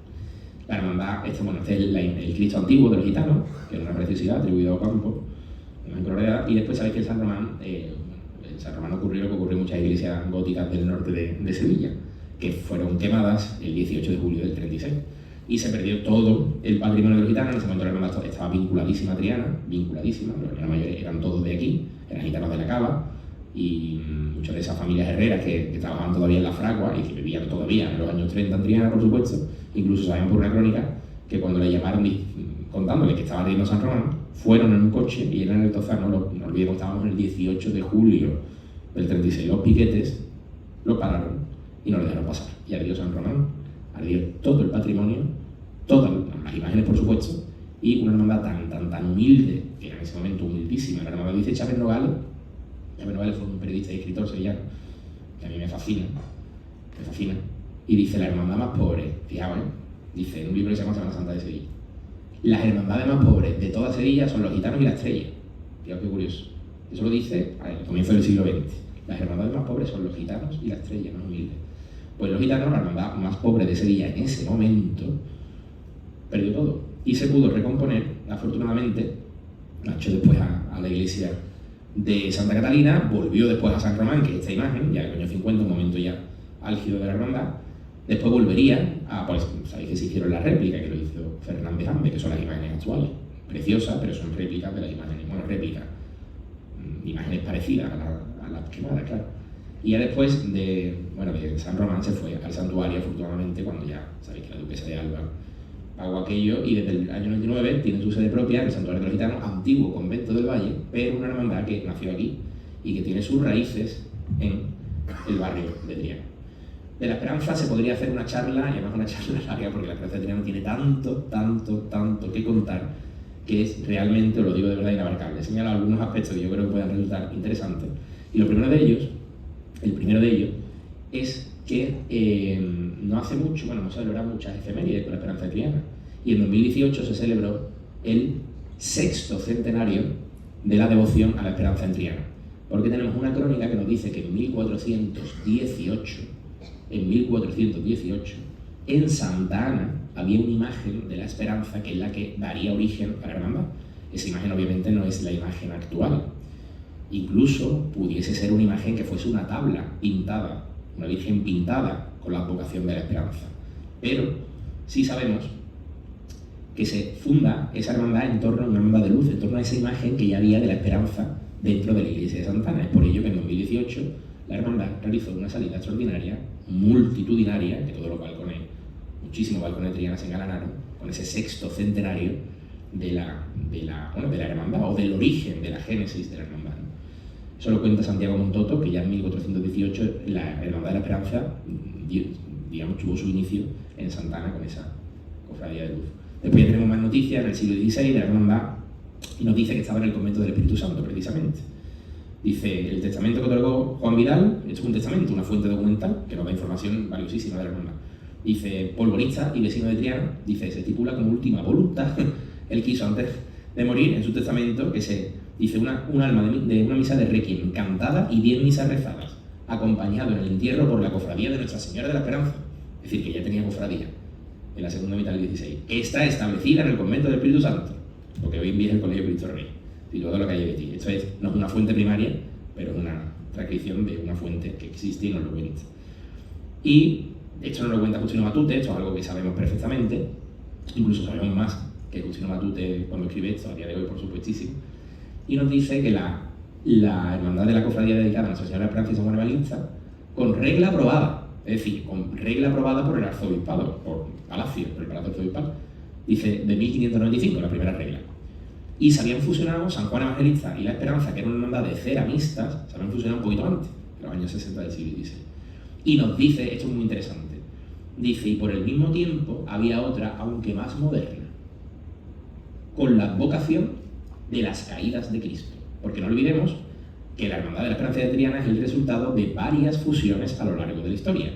La hermandad, este es el Cristo antiguo de los Gitanos, que era una preciosidad atribuido a Ocampo, y después sabéis que en San Román ocurrió lo que ocurrió en muchas iglesias góticas del norte de Sevilla, que fueron quemadas el 18 de julio del 36. Y se perdió todo el patrimonio de los gitanos. En ese momento la hermandad estaba vinculadísima a Triana, los hermanos mayores eran todos de aquí, eran gitanos de la Cava, y muchas de esas familias herreras que trabajaban todavía en la fragua y que vivían todavía en los años 30 en Triana, por supuesto. Incluso sabemos por una crónica que cuando le llamaron contándole que estaba ardiendo San Román, fueron en un coche y eran en el Tozano, no olvidemos que estábamos en el 18 de julio del 36, los piquetes lo pararon y no le dejaron pasar. Y ardió San Román, ardió todo el patrimonio, todas las imágenes por supuesto, y una hermandad tan humilde, que era en ese momento humildísima. La hermandad dice Chávez Nogales fue un periodista y escritor sevillano, que a mí me fascina, y dice la hermandad más pobre, fijaos, dice en un libro que se llama Semana Santa de Sevilla, Las hermandades más pobres de toda Sevilla son los gitanos y la estrella. Fijaos qué curioso. Eso lo dice al comienzo del siglo XX. Las hermandades más pobres son los gitanos y la estrella, más humildes. Pues los gitanos, la hermandad más pobre de Sevilla en ese momento, perdió todo. Y se pudo recomponer, afortunadamente, marchó después a la iglesia de Santa Catalina, volvió después a San Román, que es esta imagen, ya en el año 50, un momento ya álgido de la hermandad. Después volvería a, pues, sabéis que se hicieron las réplicas, que lo hizo Fernández Hambe, que son las imágenes actuales. Preciosas, pero son réplicas de las imágenes. Bueno, réplicas, imágenes parecidas a las quemadas, claro. Y ya después de San Román se fue al santuario, afortunadamente, cuando ya sabéis que la duquesa de Alba pagó aquello, y desde el año 99 tiene su sede propia en el Santuario de los Gitanos, antiguo convento del Valle, pero una hermandad que nació aquí y que tiene sus raíces en el barrio de Triana. De la Esperanza se podría hacer una charla, y además una charla larga, porque la Esperanza de Triana tiene tanto que contar, que es realmente, os lo digo de verdad, inabarcable. He señalado algunos aspectos que yo creo que puedan resultar interesantes. Y el primero de ellos es que no hace mucho, hemos celebrado muchas efemérides con la Esperanza de Triana, y en 2018 se celebró el 6º centenario de la devoción a la Esperanza en Triana, porque tenemos una crónica que nos dice que en 1418, en Santa Ana había una imagen de la Esperanza que es la que daría origen a la hermandad. Esa imagen obviamente no es la imagen actual. Incluso pudiese ser una imagen que fuese una tabla pintada, una virgen pintada con la advocación de la Esperanza. Pero sí sabemos que se funda esa hermandad en torno a una hermandad de luz, en torno a esa imagen que ya había de la Esperanza dentro de la iglesia de Santa Ana. Es por ello que en 2018 la hermandad realizó una salida extraordinaria, multitudinaria, que todos los balcones, muchísimos balcones de Triana se engalanaron, con ese 6º centenario de la hermandad, o del origen, de la génesis de la hermandad, ¿no? Eso lo cuenta Santiago Montoto, que ya en 1418 la Hermandad de la Esperanza, digamos, tuvo su inicio en Santa Ana con esa cofradía de luz. Después ya tenemos más noticias en el siglo XVI de la hermandad, y nos dice que estaba en el convento del Espíritu Santo, precisamente. Dice, el testamento que otorgó Juan Vidal, esto es un testamento, una fuente documental, que nos da información valiosísima de la hermandad. Dice, polvorista y vecino de Triana, dice, se estipula como última voluntad, él quiso antes de morir en su testamento que se dice un alma de una misa de requiem cantada y 10 misas rezadas, acompañado en el entierro por la cofradía de Nuestra Señora de la Esperanza, es decir, que ya tenía cofradía en la segunda mitad del XVI, que está establecida en el convento del Espíritu Santo, lo que hoy en día es el Colegio Cristo Rey, situado en la calle Betty. Esto no es una fuente primaria, pero es una transcripción de una fuente que existe y nos lo cuenta. Y esto nos lo cuenta Justino Matute, esto es algo que sabemos perfectamente, incluso sabemos más que Justino Matute cuando escribe esto, a día de hoy por supuestísimo, y nos dice que la hermandad de la cofradía dedicada a Nuestra Señora de la Esperanza y San Juan Evangelista, con regla aprobada, es decir, con regla aprobada por el arzobispado, por Palacio, por el Palacio Arzobispal, dice de 1595, la primera regla. Y se habían fusionado San Juan Evangelista y la Esperanza, que era una hermandad de ceramistas, se habían fusionado un poquito antes, en los años 60 del siglo XVI. Y nos dice, esto es muy interesante, dice, y por el mismo tiempo había otra, aunque más moderna, con la advocación de las caídas de Cristo. Porque no olvidemos que la Hermandad de la Esperanza de Triana es el resultado de varias fusiones a lo largo de la historia.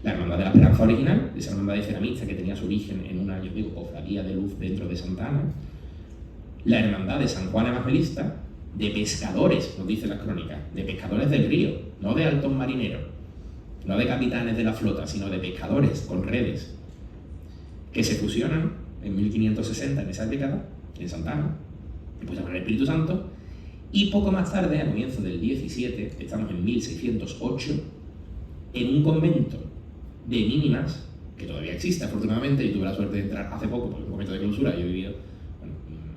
La Hermandad de la Esperanza original, esa hermandad de ceramista que tenía su origen en una, cofradía de luz dentro de Santa Ana. La Hermandad de San Juan Evangelista, de pescadores, nos dice la crónica, de pescadores del río, no de altos marineros, no de capitanes de la flota, sino de pescadores con redes, que se fusionan en 1560, en esa década, en Santa Ana, después con el Espíritu Santo, y poco más tarde, a comienzos del 17, estamos en 1608, en un convento de mínimas, que todavía existe afortunadamente, y tuve la suerte de entrar hace poco, porque es un convento de clausura, yo he vivido,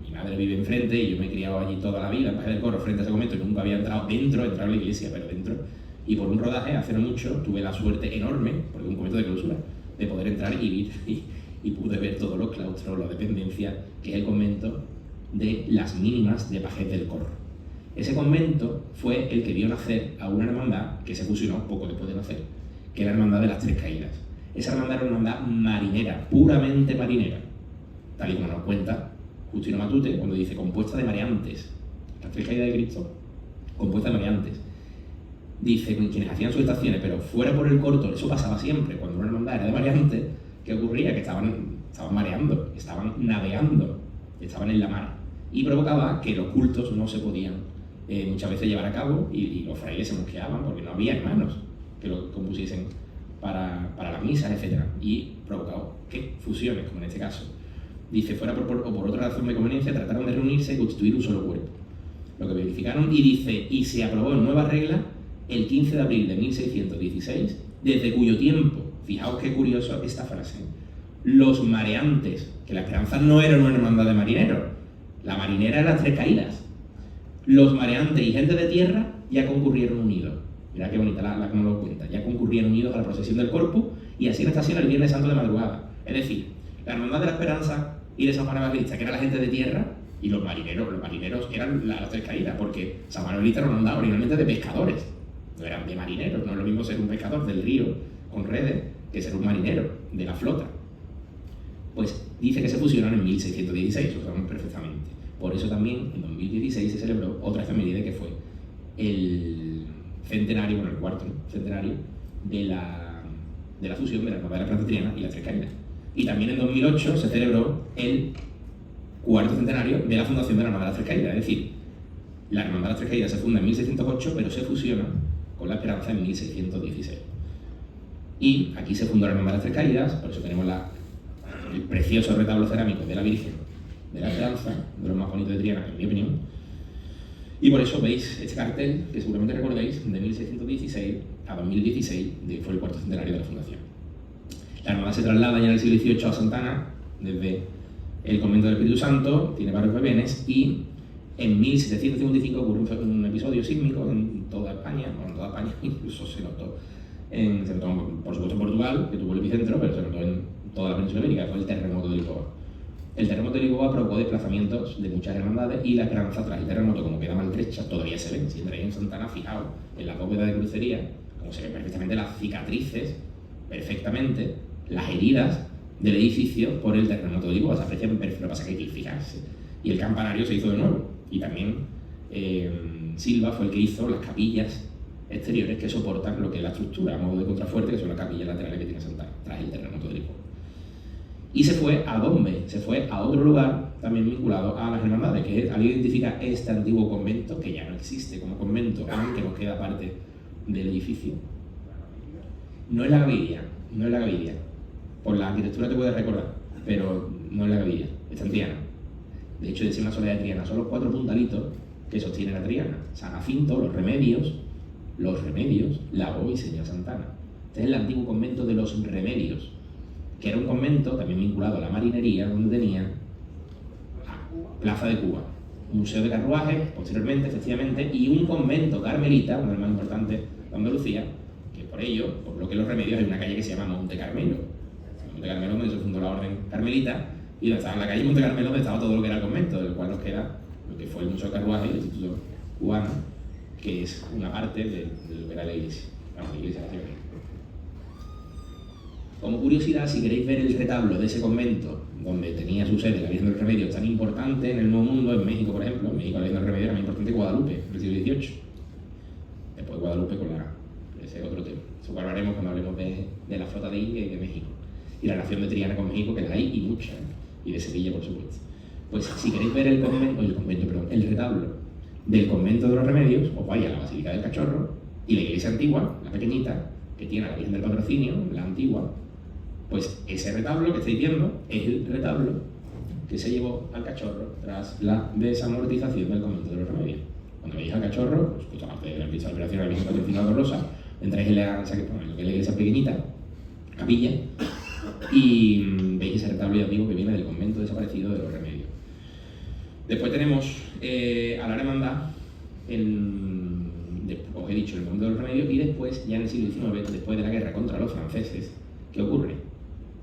mi madre vive enfrente, y yo me he criado allí toda la vida, en Paje del Corro, frente a ese convento, y nunca había entrado dentro, he entrado a la iglesia, pero dentro, y por un rodaje, hace no mucho, tuve la suerte enorme, porque es un convento de clausura, de poder entrar y pude ver todos los claustros, la dependencia, que es el convento de las mínimas de Pajes del Corro. Ese convento fue el que vio nacer a una hermandad que se fusionó poco después de nacer, que era la Hermandad de las Tres Caídas. Esa hermandad era una hermandad marinera, puramente marinera, tal y como nos cuenta Justino Matute cuando dice compuesta de mareantes. Las Tres Caídas de Cristo, compuesta de mareantes. Dice quienes hacían sus estaciones, pero fuera por el corto, eso pasaba siempre, cuando una hermandad era de mareantes, ¿qué ocurría? Que estaban mareando, estaban navegando estaban en la mar, y provocaba que los cultos no se podían muchas veces llevar a cabo y los frailes se mosqueaban porque no había hermanos que lo compusiesen para las misas, etc. Y provocaba ¿qué? Fusiones, como en este caso. Dice, fuera o por otra razón de conveniencia, trataron de reunirse y constituir un solo cuerpo. Lo que verificaron, y dice, y se aprobó en nueva regla el 15 de abril de 1616, desde cuyo tiempo, fijaos qué curioso esta frase, los mareantes, que la Esperanza no era una hermandad de marineros, la marinera era las Tres Caídas, los mareantes y gente de tierra ya concurrieron unidos. Mirad qué bonita la como lo cuenta, ya concurrieron unidos a la procesión del Corpus y así en estación el Viernes Santo de madrugada. Es decir, la hermandad de la Esperanza y de San Juan Evangelista, que era la gente de tierra, y los marineros eran las Tres Caídas, porque San Juan Evangelista era una hermandad originalmente de pescadores, no eran de marineros. No es lo mismo ser un pescador del río con redes que ser un marinero de la flota. Pues dice que se fusionaron en 1616, lo sabemos perfectamente. Por eso también en 2016 se celebró otra efeméride que fue el centenario, bueno, el cuarto centenario de la fusión de la hermandad de la Esperanza Triana y las Tres Caídas. Y también en 2008 se celebró el cuarto centenario de la fundación de la Hermandad de las Tres Caídas. Es decir, la Hermandad de las Tres Caídas se funda en 1608, pero se fusiona con la Esperanza en 1616. Y aquí se fundó la Hermandad de las Tres Caídas, por eso tenemos el precioso retablo cerámico de la Virgen de la Esperanza, de los más bonitos de Triana, en mi opinión. Y por eso veis este cartel, que seguramente recordéis, de 1616 a 2016, fue el cuarto centenario de la fundación. La hermandad se traslada ya en el siglo XVIII a Santana, desde el convento del Espíritu Santo, tiene varios vaivénes, y en 1755 ocurre un episodio sísmico en toda España, bueno, en toda España incluso se notó por supuesto en Portugal, que tuvo el epicentro, pero se notó en toda la península ibérica, fue el terremoto de Lisboa. El terremoto de Lisboa provocó desplazamientos de muchas hermandades y la Esperanza, tras el terremoto, como queda maltrecha, todavía se ven. Si entráis en Santana, fijaos en la bóveda de crucería, como se ven perfectamente las cicatrices, perfectamente, las heridas del edificio por el terremoto de Lisboa. Se aprecian perfectamente, lo que pasa es que hay que fijarse. Y el campanario se hizo de nuevo. Y también Silva fue el que hizo las capillas exteriores que soportan lo que es la estructura a modo de contrafuerte, que son las capillas laterales que tiene Santana, tras el terremoto de Lisboa. Y se fue ¿a dónde? Se fue a otro lugar también vinculado a las hermandades, que alguien identifica este antiguo convento, que ya no existe como convento, aunque nos queda parte del edificio. No es la Gaviria, no es la Gaviria. Por la arquitectura te puedes recordar, pero no es la Gaviria, está en Triana. De hecho, decía una soledad de Triana, son los 4 puntalitos que sostienen la Triana: San Jacinto, los Remedios, la Bo y Señor Santana. Este es el antiguo convento de los Remedios, que era un convento también vinculado a la marinería, donde tenía Plaza de Cuba, un museo de carruajes, posteriormente, efectivamente, y un convento carmelita, uno de los más importantes de Andalucía, que por ello, por lo que los Remedios, hay una calle que se llama Monte Carmelo. Monte Carmelo, donde se fundó la orden carmelita, y donde estaba en la calle Monte Carmelo, donde estaba todo lo que era el convento, del cual nos queda lo que fue el Museo de Carruajes y el Instituto Cubano, que es una parte de lo que era la iglesia. Vamos, la iglesia nacional. Como curiosidad, si queréis ver el retablo de ese convento, donde tenía su sede la Virgen del Remedio, tan importante en el Nuevo Mundo, en México, por ejemplo, en México la Virgen del Remedio era más importante que Guadalupe, en el siglo XVIII. Después Guadalupe con ese otro tema. Eso hablaremos cuando hablemos de la flota de India y de México. Y la relación de Triana con México, que la hay y mucha, y de Sevilla, por supuesto. Pues si queréis ver el retablo del convento de los Remedios, os vais a la Basílica del Cachorro y la iglesia antigua, la pequeñita, que tiene a la Virgen del Patrocinio, la antigua. Pues ese retablo que estáis viendo es el retablo que se llevó al Cachorro tras la desamortización del convento de los Remedios. Cuando veis al Cachorro, pues justo aparte de la pista de operación de la Virgen Patrocinio Rosa, entráis en lo que es la iglesia pequeñita, capilla, y veis ese retablo antiguo que viene del convento desaparecido de los Remedios. Después tenemos a la hermandad, os he dicho, el convento de los Remedios, y después, ya en el siglo XIX, después de la guerra contra los franceses, ¿qué ocurre?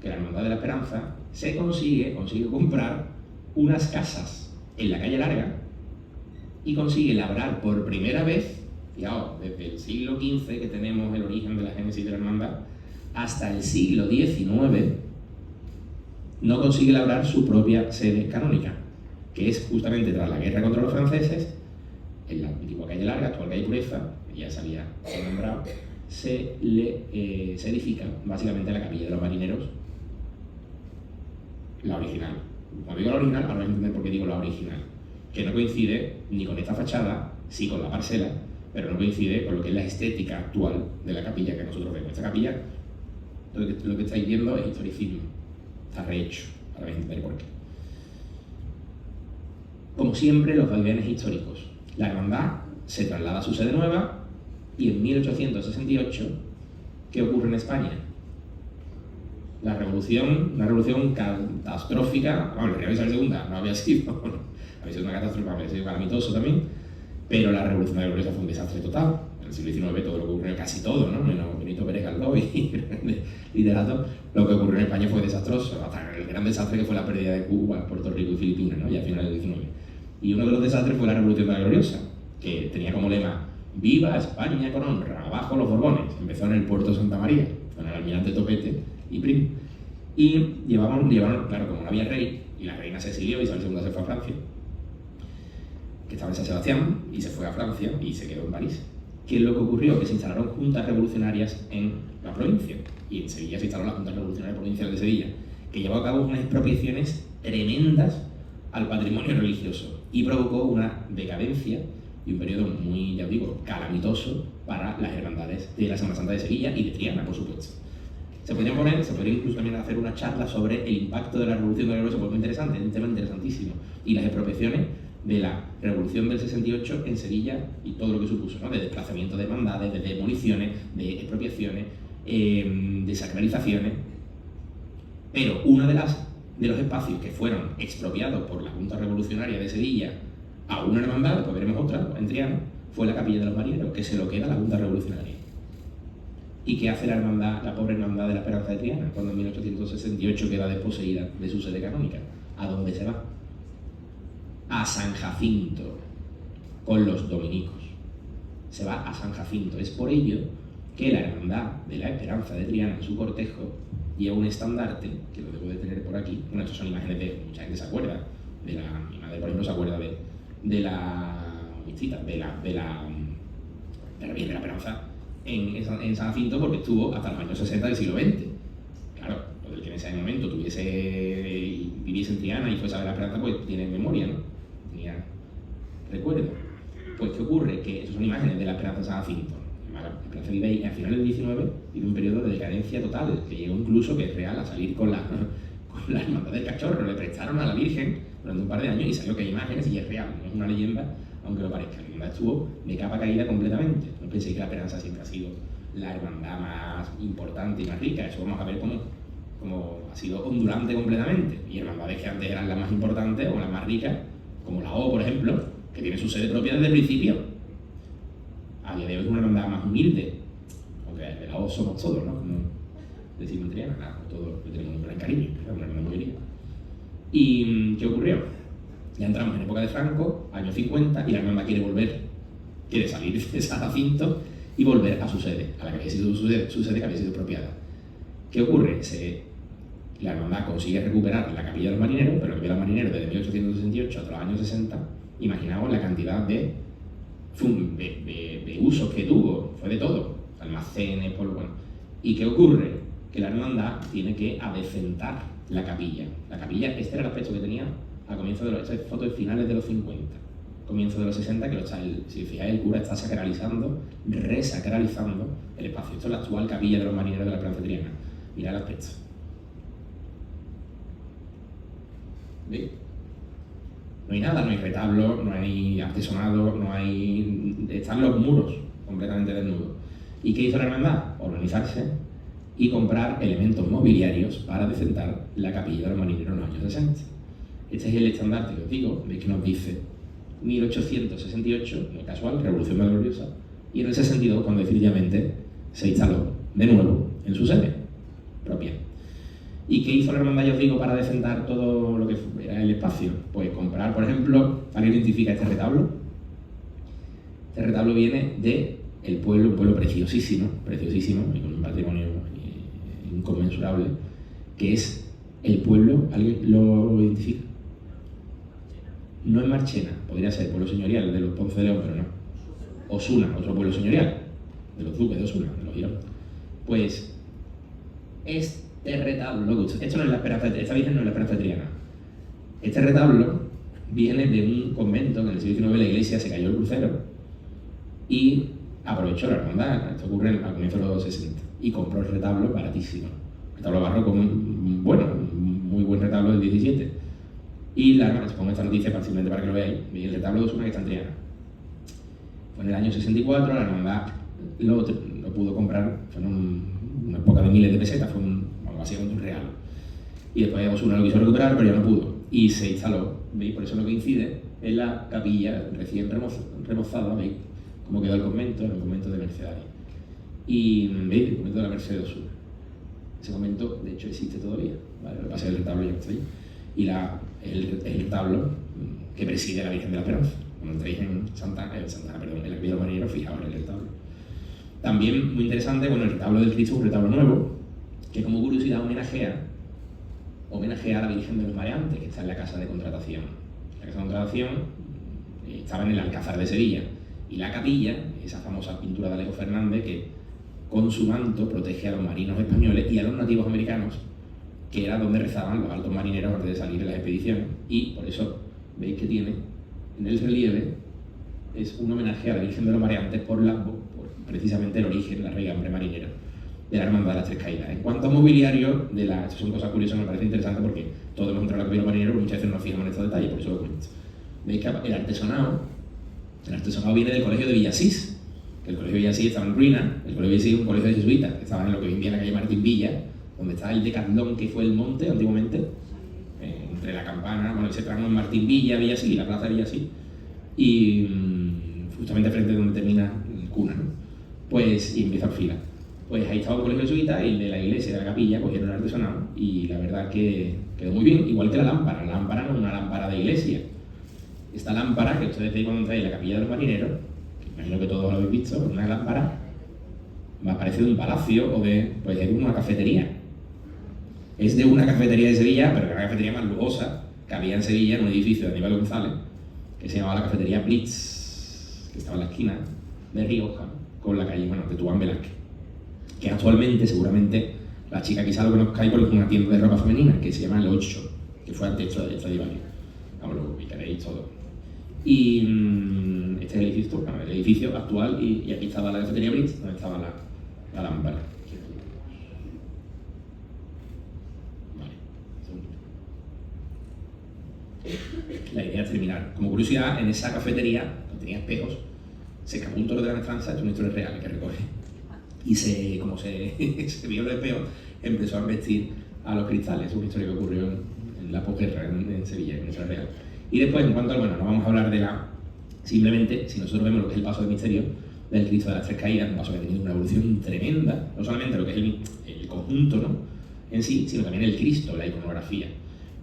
Que la Hermandad de la Esperanza consigue comprar unas casas en la calle Larga y consigue labrar por primera vez, fijaos, desde el siglo XV que tenemos el origen de la génesis de la Hermandad, hasta el siglo XIX, no consigue labrar su propia sede canónica, que es justamente tras la guerra contra los franceses, en la antigua calle Larga, actual calle Pureza, que ya se había nombrado, se edifica básicamente la capilla de los marineros, la original, Cuando digo la original, ahora vais a entender por qué digo la original, que no coincide ni con esta fachada, sí con la parcela, pero no coincide con lo que es la estética actual de la capilla que nosotros vemos. Esta capilla, lo que estáis viendo es historicismo, está rehecho, ahora vais a entender por qué. Como siempre, los vaivenes históricos. La hermandad se traslada a su sede nueva y en 1868, ¿qué ocurre en España? La revolución, una revolución catastrófica, bueno, la Isabel II no había sido, había sido una catástrofe, había sido calamitoso también, pero la revolución de Gloriosa fue un desastre total. En el siglo XIX todo lo que ocurrió, casi todo, ¿no? Menos Benito Pérez Galdós y liderato, lo que ocurrió en España fue desastroso, hasta el gran desastre que fue la pérdida de Cuba, Puerto Rico y Filipinas, ¿no? Ya a finales del XIX. Y uno de los desastres fue la revolución de la Gloriosa, que tenía como lema: ¡Viva España con honra! ¡Abajo los Borbones! Empezó en el puerto de Santa María, con el almirante Topete y Prim. Y llevaron, claro, como no había rey, y la reina se exilió, Isabel II se fue a Francia, que estaba en San Sebastián, y se fue a Francia y se quedó en París. ¿Qué es lo que ocurrió? Que se instalaron juntas revolucionarias en la provincia, y en Sevilla se instaló la Junta Revolucionaria Provincial de Sevilla, que llevó a cabo unas expropiaciones tremendas al patrimonio religioso y provocó una decadencia y un periodo muy, ya os digo, calamitoso para las hermandades de la Semana Santa de Sevilla y de Triana, por supuesto. Se podría incluso también hacer una charla sobre el impacto de la Revolución de la Gloriosa, porque es muy interesante, es un tema interesantísimo, y las expropiaciones de la Revolución del 68 en Sevilla y todo lo que supuso, ¿no? De desplazamiento de hermandades, de demoliciones, de expropiaciones, de sacralizaciones. Pero uno de los espacios que fueron expropiados por la Junta Revolucionaria de Sevilla a una hermandad, después veremos otra, en Triana, fue la Capilla de los Marineros, que se lo queda la Junta Revolucionaria. ¿Y qué hace la hermandad, la pobre hermandad de la Esperanza de Triana, cuando en 1868 queda desposeída de su sede canónica? ¿A dónde se va? A San Jacinto, con los dominicos. Se va a San Jacinto. Es por ello que la hermandad de la Esperanza de Triana en su cortejo lleva un estandarte, que lo debo de tener por aquí. Bueno, estas son imágenes de, mucha gente se acuerda, mi madre por ejemplo se acuerda de la Virgen de la Esperanza en San Jacinto, porque estuvo hasta los años 60 del siglo XX. Claro, lo del que en ese momento viviese en Triana y fuese a ver la Esperanza, pues tiene memoria, ¿no? Tenía recuerdo. Pues ¿qué ocurre? Que esas son imágenes de la Esperanza en San Jacinto. La Esperanza vive ahí, al final del 19 vive un periodo de decadencia total, que llegó incluso, que es real, a salir con la hermandad del cachorro. Le prestaron a la Virgen durante un par de años y salió que hay imágenes y es real, no es una leyenda, aunque lo parezca. La hermandad estuvo de capa caída completamente. No penséis que la Esperanza siempre ha sido la hermandad más importante y más rica. Eso vamos a ver cómo ha sido ondulante completamente. Y hermandades que antes eran las más importantes o las más ricas, como la O, por ejemplo, que tiene su sede propia desde el principio. A día de hoy es una hermandad más humilde, aunque de la O somos todos, ¿no? Como decimos en Triana, claro, todos le tenemos un gran cariño, pero una hermandad muy querida. ¿Y qué ocurrió? Ya entramos en época de Franco, años 50, y la hermandad quiere salir de San Jacinto y volver a su sede, a la que había sido su sede que había sido expropiada. ¿Qué ocurre? La hermandad consigue recuperar la Capilla de los Marineros, pero la Capilla de los Marineros desde 1868 hasta los años 60, imaginaos la cantidad de usos que tuvo, fue de todo, almacenes, por bueno. ¿Y qué ocurre? Que la hermandad tiene que adecentar la capilla. La capilla, este era el aspecto que tenía a comienzo de esta foto de finales de los 50, comienzo de los 60, que si fijáis, el cura está resacralizando el espacio. Esto es la actual Capilla de los Marineros de la Esperanza Triana. Mirad el aspecto. ¿Veis? No hay nada, no hay retablo, no hay artesonado, están los muros completamente desnudos. ¿Y qué hizo la hermandad? Organizarse y comprar elementos mobiliarios para decentar la Capilla de los Marineros en los años 60. Este es el estandarte que os digo, veis que nos dice 1868, no es casual, Revolución de la Gloriosa, y en el 62 cuando definitivamente se instaló de nuevo en su sede propia. ¿Y qué hizo la hermandad, ya os digo, para decentar todo lo que era el espacio? Pues comprar, por ejemplo, ¿alguien identifica este retablo? Este retablo viene del pueblo, un pueblo preciosísimo, y con un patrimonio inconmensurable, que es el pueblo, ¿alguien lo identifica? No es Marchena, podría ser pueblo señorial de los Ponce de León, pero no. Osuna, otro pueblo señorial, de los duques de Osuna, de los Girón. Pues este retablo, esto no es la Esperanza, esta Virgen no es la Esperanza Triana. Este retablo viene de un convento que en el siglo XIX la iglesia se cayó el crucero y aprovechó la hermandad, esto ocurre al comienzo de los 60, y compró el retablo baratísimo. El retablo barroco, bueno, muy buen retablo del 17. Y la hermandad, os pongo esta noticia simplemente para que lo veáis, el retablo de Osuna que está en Triana. Fue en el año 64, la hermandad lo pudo comprar, fueron unas pocas de miles de pesetas, fue básicamente un regalo. Y después Osuna lo quiso recuperar, pero ya no pudo. Y se instaló, ¿veis? Por eso no coincide en la capilla recién remozada, ¿veis? Cómo quedó el convento de Mercedari. Y veis el convento de la Merced de Osuna. Ese convento, de hecho, existe todavía, ¿vale? Lo que pasa es que el retablo ya está ahí. Y el retablo que preside la Virgen de la Esperanza. Cuando entréis en en la capilla de los marineros, fijaos en el retablo. También, muy interesante, bueno, el retablo del Cristo es un retablo nuevo, que como curiosidad homenajea a la Virgen de los Mareantes, que está en la casa de contratación. La casa de contratación estaba en el Alcázar de Sevilla. Y la capilla, esa famosa pintura de Alejo Fernández, que con su manto protege a los marinos españoles y a los nativos americanos, que era donde rezaban los altos marineros antes de salir en las expediciones. Y por eso veis que tiene en el relieve, es un homenaje a la Virgen de los Mareantes por precisamente el origen, la raigambre marinera de la Hermandad de las Tres Caídas. En cuanto a mobiliario, estas son cosas curiosas, me parece interesante porque todos hemos entrado en la capilla de los marineros, pero muchas veces no nos fijamos en estos detalles, por eso lo cuento. Veis que el artesonado viene del colegio de Villasís, que el colegio de Villasís estaba en ruina. El colegio de Villasís es un colegio de jesuitas, que estaba en lo que hoy en día es la calle Martín Villa, donde está el Decatlón, que fue el monte antiguamente, entre la campana, bueno, ese tramo en Martín Villa, Villasís, la plaza de Villasís, y justamente frente de donde termina el cuna, ¿no? Pues, y empieza Orfila. Pues ahí estaba el colegio jesuita y el de la iglesia, de la capilla, cogieron el artesonado y la verdad que quedó muy bien, igual que la lámpara. La lámpara no es una lámpara de iglesia. Esta lámpara, que ustedes veis cuando entráis en la capilla de los marineros, que imagino que todos lo habéis visto, es una lámpara, más parece de un palacio o de una cafetería. Es de una cafetería de Sevilla, pero que era la cafetería más lujosa que había en Sevilla, en un edificio de Aníbal González, que se llamaba la cafetería Blitz, que estaba en la esquina de Rioja con la calle, de Tuán Velázquez, que actualmente, seguramente, la chica quizá lo conozcáis porque es una tienda de ropa femenina que se llama El 8, que fue antes de Stradivarius. Vamos, lo ubicaréis todo. Y este es el edificio actual, y aquí estaba la cafetería Blitz, donde estaba la lámpara. La idea es terminar. Como curiosidad, en esa cafetería, que tenía espejos, se escapó un toro de la maestranza, esto es una historia real que recoge. Y como se vio el espejo, empezó a embestir a los cristales. Es una historia que ocurrió en la posguerra en Sevilla, en historia real. Y después, en cuanto no vamos a hablar de simplemente, si nosotros vemos lo que es el paso del misterio del Cristo de las Tres Caídas, un paso que ha tenido una evolución tremenda, no solamente lo que es el conjunto, ¿no?, en sí, sino también el Cristo, la iconografía.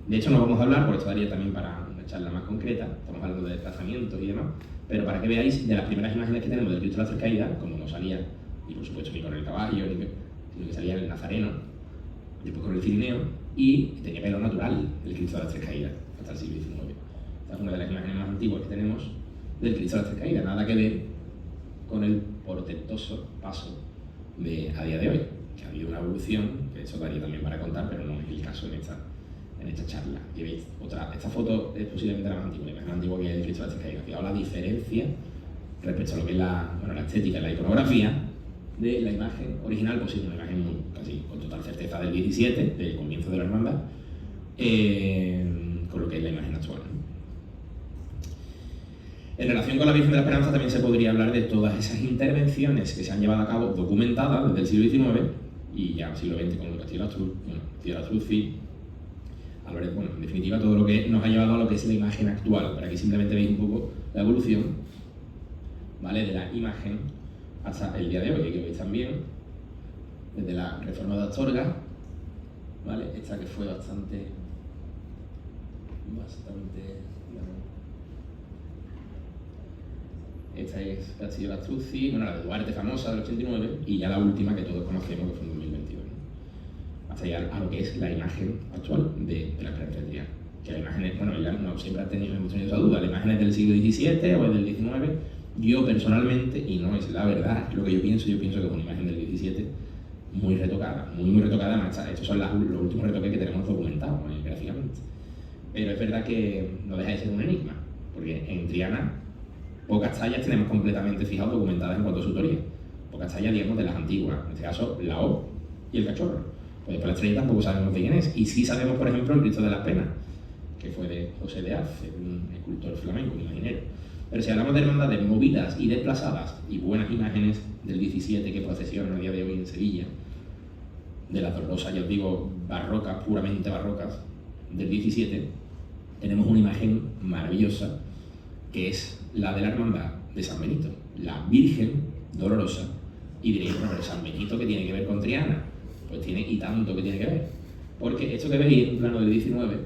De hecho, no vamos a hablar, porque esto daría también para una charla más concreta, estamos hablando de desplazamientos y demás, pero para que veáis de las primeras imágenes que tenemos del Cristo de las Tres Caídas, como no salía, y por supuesto ni con el caballo, sino que salía el Nazareno, después con el Cirineo, y tenía pelo natural el Cristo de las Tres Caídas, hasta el siglo XIX. Esta es una de las imágenes más antiguas que tenemos del Cristo de las Tres Caídas, nada que ver con el portentoso paso a día de hoy, que ha habido una evolución, que eso daría también para contar, pero no es el caso en esta charla. Y veis, esta foto es posiblemente la más antigua que hay del Cristo de las Tres Caídas. Fijaos la diferencia respecto a lo que es la estética y la iconografía de la imagen original, pues sí, una imagen casi con total certeza del 17, del comienzo de la hermandad, con lo que es la imagen actual. En relación con la Virgen de la Esperanza también se podría hablar de todas esas intervenciones que se han llevado a cabo documentadas desde el siglo XIX y ya el siglo XX con el Castillo de Astruzzi, Álvarez, en definitiva todo lo que nos ha llevado a lo que es la imagen actual. Para que simplemente veáis un poco la evolución, ¿vale?, de la imagen hasta el día de hoy, que veis también desde la reforma de Astorga, ¿vale?, esta que fue bastante esta es Castillo de Astruzzi, la de Duarte famosa del 89, y ya la última que todos conocemos, que fue en 2022, ¿no? Hasta llegar a lo que es la imagen actual de la Esperanza de Triana. Que la imagen es, no siempre hemos tenido esa duda, la imagen es del siglo XVII o es del XIX. Yo personalmente, y no es la verdad, es lo que yo pienso que es una imagen del 17 muy retocada, muy retocada. Además, estos son los últimos retoques que tenemos documentados gráficamente. pero es verdad que no deja de ser un enigma, porque en Triana pocas tallas tenemos completamente fijadas, documentadas en cuanto a su autoría. Pocas tallas, digamos, de las antiguas, en este caso la O y el cachorro. Pues después la estrella tampoco sabemos de quién es. Y sí sabemos, por ejemplo, el Cristo de las Penas, que fue de José de Arce, un escultor flamenco, un imaginero. Pero si hablamos de hermandades movidas y desplazadas y buenas imágenes del 17 que procesionan a día de hoy en Sevilla, de las dolorosas, ya os digo, barrocas, puramente barrocas, del 17, tenemos una imagen maravillosa que es la de la hermandad de San Benito, la Virgen Dolorosa. Y diréis, bueno, pero San Benito, ¿qué tiene que ver con Triana? Pues tiene y tanto que tiene que ver. Porque esto que veis en un plano del 19,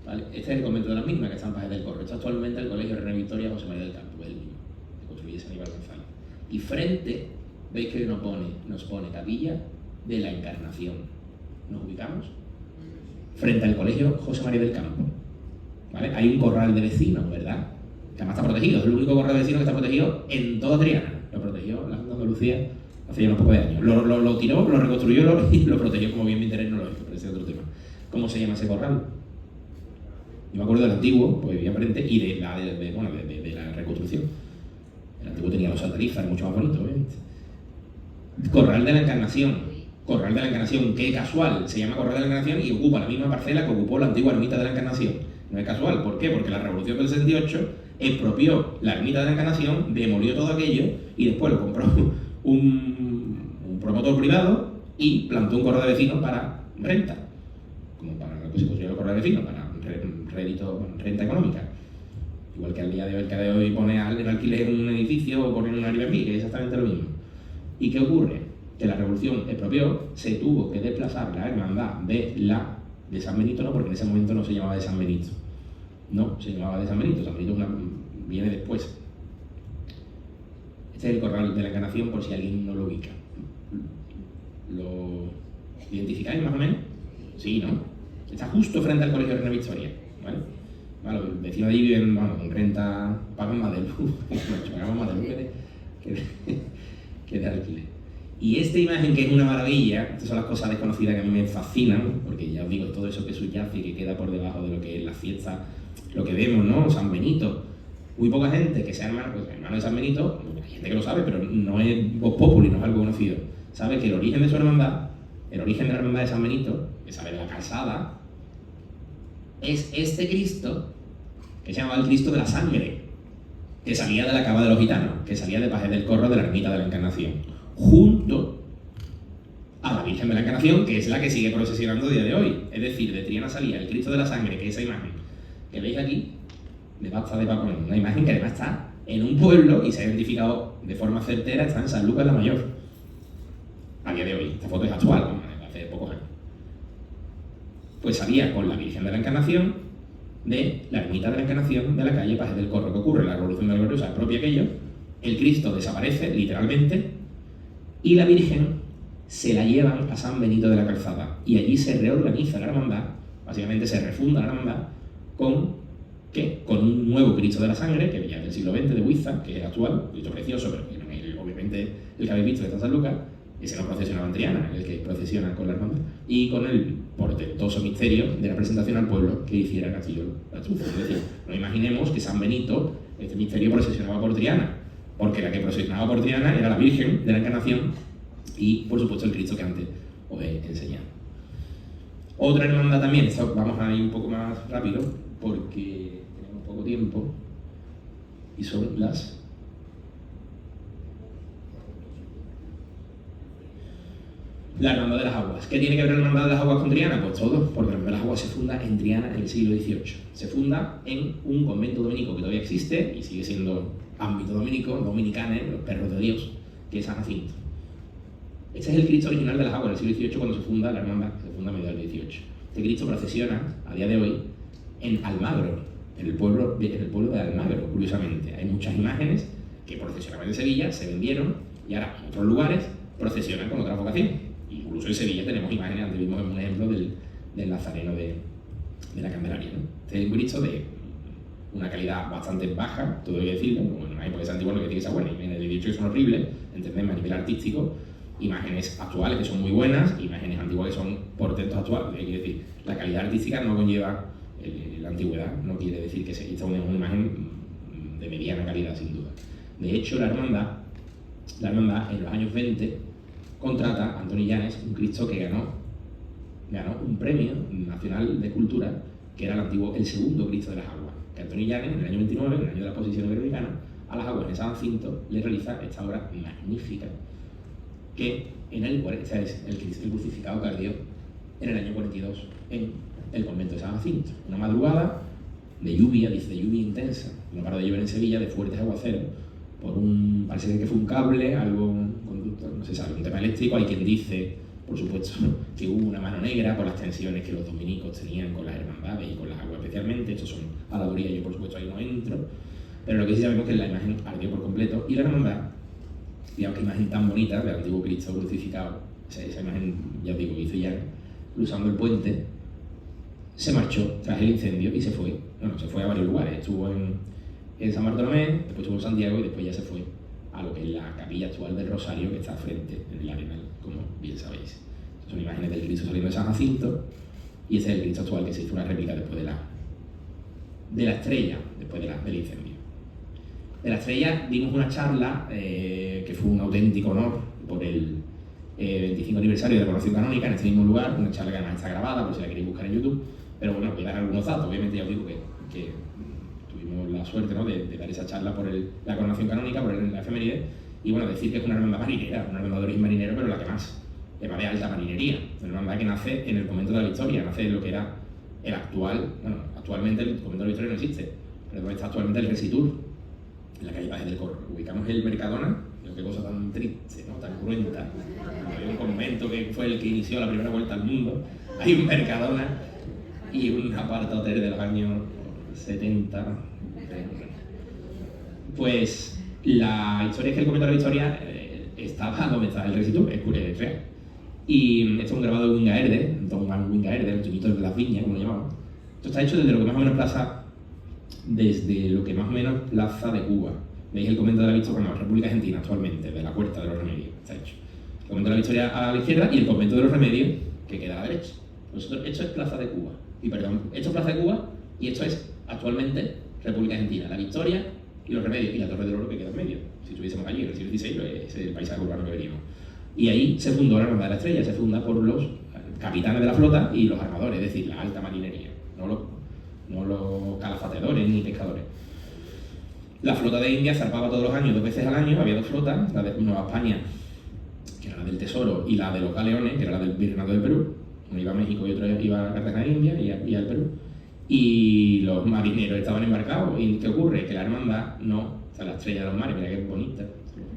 ¿vale? Este es el convento de las Mínimas, que está en Pajes del Corro. Esto actualmente el Colegio Reina Victoria José María del Campo, es el mismo, que construye San Aníbal González. Y frente, veis que nos pone Capilla de la Encarnación. ¿Nos ubicamos? Frente al Colegio José María del Campo, ¿vale? Hay un corral de vecinos, ¿verdad? Que además está protegido, es el único corral de vecinos que está protegido en toda Triana. Lo protegió la Junta de Andalucía hace ya unos pocos de años. Lo tiró, lo reconstruyó y lo protegió como bien de interés no lo hizo, pero ese es otro tema. ¿Cómo se llama ese corral? Yo me acuerdo del antiguo, pues vivía frente, y de la reconstrucción. El antiguo tenía los altarizas, mucho más bonito, obviamente. Corral de la Encarnación. Corral de la Encarnación, qué casual, se llama Corral de la Encarnación y ocupa la misma parcela que ocupó la antigua ermita de la Encarnación. No es casual, ¿por qué? Porque la Revolución del 68 expropió la ermita de la Encarnación, demolió todo aquello y después lo compró un promotor privado y plantó un corral de vecinos para renta, como para lo que se construyó el corral de vecinos, para renta económica. Igual que al día de hoy, el que de hoy pone en alquiler un edificio o pone un Airbnb, que es exactamente lo mismo. ¿Y qué ocurre? Que la Revolución expropió, se tuvo que desplazar la hermandad de San Benito, no, porque en ese momento no se llamaba de San Benito. No, se llamaba de San Benito. San Benito viene después. Este es el corral de la Encarnación, por si alguien no lo ubica. ¿Lo identificáis más o menos? Sí, ¿no? Está justo frente al Colegio Reina Victoria, ¿vale? Vale, los vecinos de allí viven, bueno, con renta, pagan más de luz, pagamos más de luz que de alquiler. Y esta imagen, que es una maravilla, estas son las cosas desconocidas que a mí me fascinan, porque ya os digo, todo eso que subyace y que queda por debajo de lo que es la fiesta, lo que vemos, ¿no? San Benito. Muy poca gente que sea hermano de San Benito, hay gente que lo sabe, pero no es vox populi, no es algo conocido. Sabe que el origen de su hermandad, el origen de la hermandad de San Benito, que sabe de la calzada, es este Cristo, que se llamaba el Cristo de la Sangre, que salía de la cava de los gitanos, que salía de Pajes del Corro, de la ermita de la Encarnación, junto a la Virgen de la Encarnación, que es la que sigue procesionando a día de hoy. Es decir, de Triana salía el Cristo de la Sangre, que es esa imagen que veis aquí, de Basta de Paco, una imagen que además está en un pueblo y se ha identificado de forma certera, está en San Lucas la Mayor. A día de hoy, esta foto es actual, hace pocos años. Pues salía con la Virgen de la Encarnación de la ermita de la Encarnación de la calle Pajes del Corro. ¿Qué ocurre? La Revolución de la Gloriosa es propia aquello, el Cristo desaparece literalmente y la Virgen se la llevan a San Benito de la Calzada y allí se reorganiza la hermandad, básicamente se refunda la hermandad con un nuevo Cristo de la Sangre, que ya es del siglo XX, de Huiza, que es actual, un Cristo precioso, pero que no es obviamente el que habéis visto de San Lucas. Ese no procesionaba en Triana, el que procesiona con la hermandad, y con el portentoso misterio de la presentación al pueblo que hiciera Castillo Latruzo. Es decir, no imaginemos que San Benito, este misterio, procesionaba por Triana, porque la que procesionaba por Triana era la Virgen de la Encarnación y, por supuesto, el Cristo que antes os he enseñado. Otra hermandad también, vamos a ir un poco más rápido, porque tenemos poco tiempo, y son las... La Hermandad de las Aguas. ¿Qué tiene que ver la Hermandad de las Aguas con Triana? Pues todo, porque la Hermandad de las Aguas se funda en Triana en el siglo XVIII. Se funda en un convento dominico que todavía existe y sigue siendo ámbito dominico, dominicane, los perros de Dios, que es San Jacinto. Este es el Cristo original de las Aguas, en el siglo XVIII, cuando se funda la hermandad, se funda a mediados del XVIII. Este Cristo procesiona, a día de hoy, en Almagro, en el pueblo de Almagro, curiosamente. Hay muchas imágenes que procesionaban en Sevilla, se vendieron, y ahora en otros lugares procesionan con otra vocación. Incluso en Sevilla tenemos imágenes, antes vimos un ejemplo del Nazareno de la Candelaria, ¿no? Este es un Cristo de una calidad bastante baja, todo hay que decirlo, bueno, no hay porque es antiguo, no quiere decir que sea buena, imágenes del 18 que son horribles, entendemos a nivel artístico, imágenes actuales que son muy buenas, imágenes antiguas que son portentos actuales, hay que decir, la calidad artística no conlleva la antigüedad no quiere decir que esta es una imagen de mediana calidad, sin duda. De hecho, la hermandad en los años 20 contrata a Antoni Llanes, un Cristo que ganó un premio nacional de cultura, que era el segundo Cristo de las Aguas. Que Antoni Llanes, en el año 29, en el año de la exposición iberoamericana, a las Aguas de San Jacinto le realiza esta obra magnífica, que este es el crucificado que ardió en el año 42 en el convento de San Jacinto. Una madrugada de lluvia, dice, de lluvia intensa, no paró de llover en Sevilla, de fuertes aguaceros, parece que fue un cable, algo, no se sabe, un tema eléctrico. Hay quien dice, por supuesto, que hubo una mano negra por las tensiones que los dominicos tenían con las hermandades y con las aguas especialmente. Estos son aladurías, yo por supuesto ahí no entro, pero lo que sí sabemos es que la imagen ardió por completo y la hermandad, digamos que imagen tan bonita del antiguo Cristo crucificado, esa imagen, ya os digo, que hizo ya cruzando el puente, se marchó tras el incendio y se fue. Bueno, se fue a varios lugares. Estuvo en San Bartolomé, después estuvo en Santiago y después ya se fue a lo que es la capilla actual del Rosario, que está frente en el Arenal, como bien sabéis. Son imágenes del Cristo saliendo de San Jacinto y ese es el Cristo actual que se hizo una réplica después de la estrella, después del incendio. De la estrella dimos una charla que fue un auténtico honor por el 25 aniversario de la coronación canónica en este mismo lugar, una charla que además está grabada por si la queréis buscar en YouTube, pero bueno, voy a dar algunos datos. Obviamente ya os digo que tuvimos la suerte, ¿no?, de dar esa charla por la coronación canónica, por la efeméride, y bueno, decir que es una hermandad marinera, una hermandad de origen marinero, pero la que más de alta marinería, una hermandad que nace en el convento de la Victoria, nace en lo que era el actual, bueno, actualmente el convento de la Victoria no existe, pero donde está actualmente el Resitur, en la calle Pajes del Corro. Ubicamos el Mercadona, qué cosa tan triste, ¿no?, tan cruenta. Hay un convento que fue el que inició la primera vuelta al mundo, hay un Mercadona y un aparta-hotel de los años 70. Pues la historia es que el convento de la Victoria estaba donde está el Resitur, es real. Y esto es un grabado de Wingaerde, Don Juan Wingaerde, el Toñito de las Viñas, como lo llamamos. Esto está hecho desde lo que más o menos plaza de Cuba. Veis el convento de la Victoria, bueno, República Argentina actualmente, de la Puerta de los Remedios, está hecho. El convento de la Victoria a la izquierda y el convento de los Remedios, que queda a la derecha. Esto es Plaza de Cuba. Esto es Plaza de Cuba y esto es actualmente República Argentina. La Victoria y los Remedios y la Torre del Oro que queda en medio. Si estuviésemos allí en el siglo XVI, ese es el paisaje urbano que veríamos. Y ahí se fundó la Hermandad de la Estrella, se funda por los capitanes de la flota y los armadores, es decir, la alta marinería, no los calafateadores ni pescadores. La flota de India zarpaba todos los años, 2 veces al año, había 2 flotas, la de Nueva España, que era la del Tesoro, y la de los Galeones, que era la del Virreinato del Perú. Uno iba a México y otro iba a Cartagena de India y al Perú. Y los marineros estaban embarcados. ¿Y qué ocurre? Que la hermandad la Estrella de los Mares, mira qué bonita,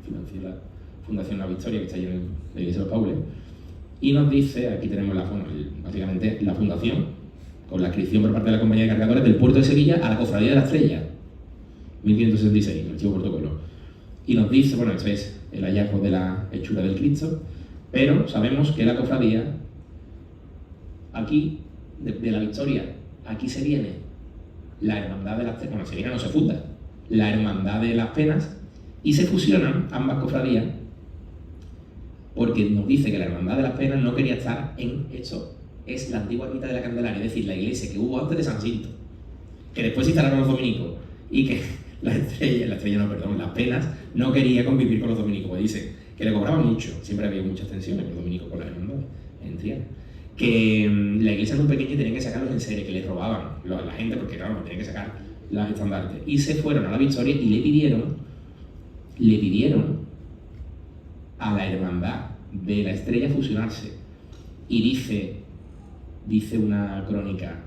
financió la Fundación La Victoria, que está allí en la iglesia de los Paules, y nos dice, aquí tenemos básicamente la fundación, con la inscripción por parte de la compañía de cargadores del puerto de Sevilla a la Cofradía de la Estrella, 1566, el archivo protocolo. Y nos dice, bueno, esto es el hallazgo de la hechura del Cristo, pero sabemos que la cofradía, aquí, de la Victoria, aquí se viene la Hermandad de las Penas, bueno, se viene, no se funda, la Hermandad de las Penas, y se fusionan ambas cofradías, porque nos dice que la Hermandad de las Penas no quería estar en esto, es la antigua ermita de la Candelaria, es decir, la iglesia que hubo antes de San Jacinto, que después se instalaron los dominicos, y que las Penas no quería convivir con los dominicos, pues dice que le cobraban mucho, siempre había muchas tensiones los dominicos con las hermandades en Triana, que la iglesia era muy pequeña y tenían que sacarlos en serie, que les robaban la gente, porque claro, tenían que sacar las estandartes, y se fueron a la Victoria y le pidieron a la hermandad de la Estrella fusionarse, y dice una crónica,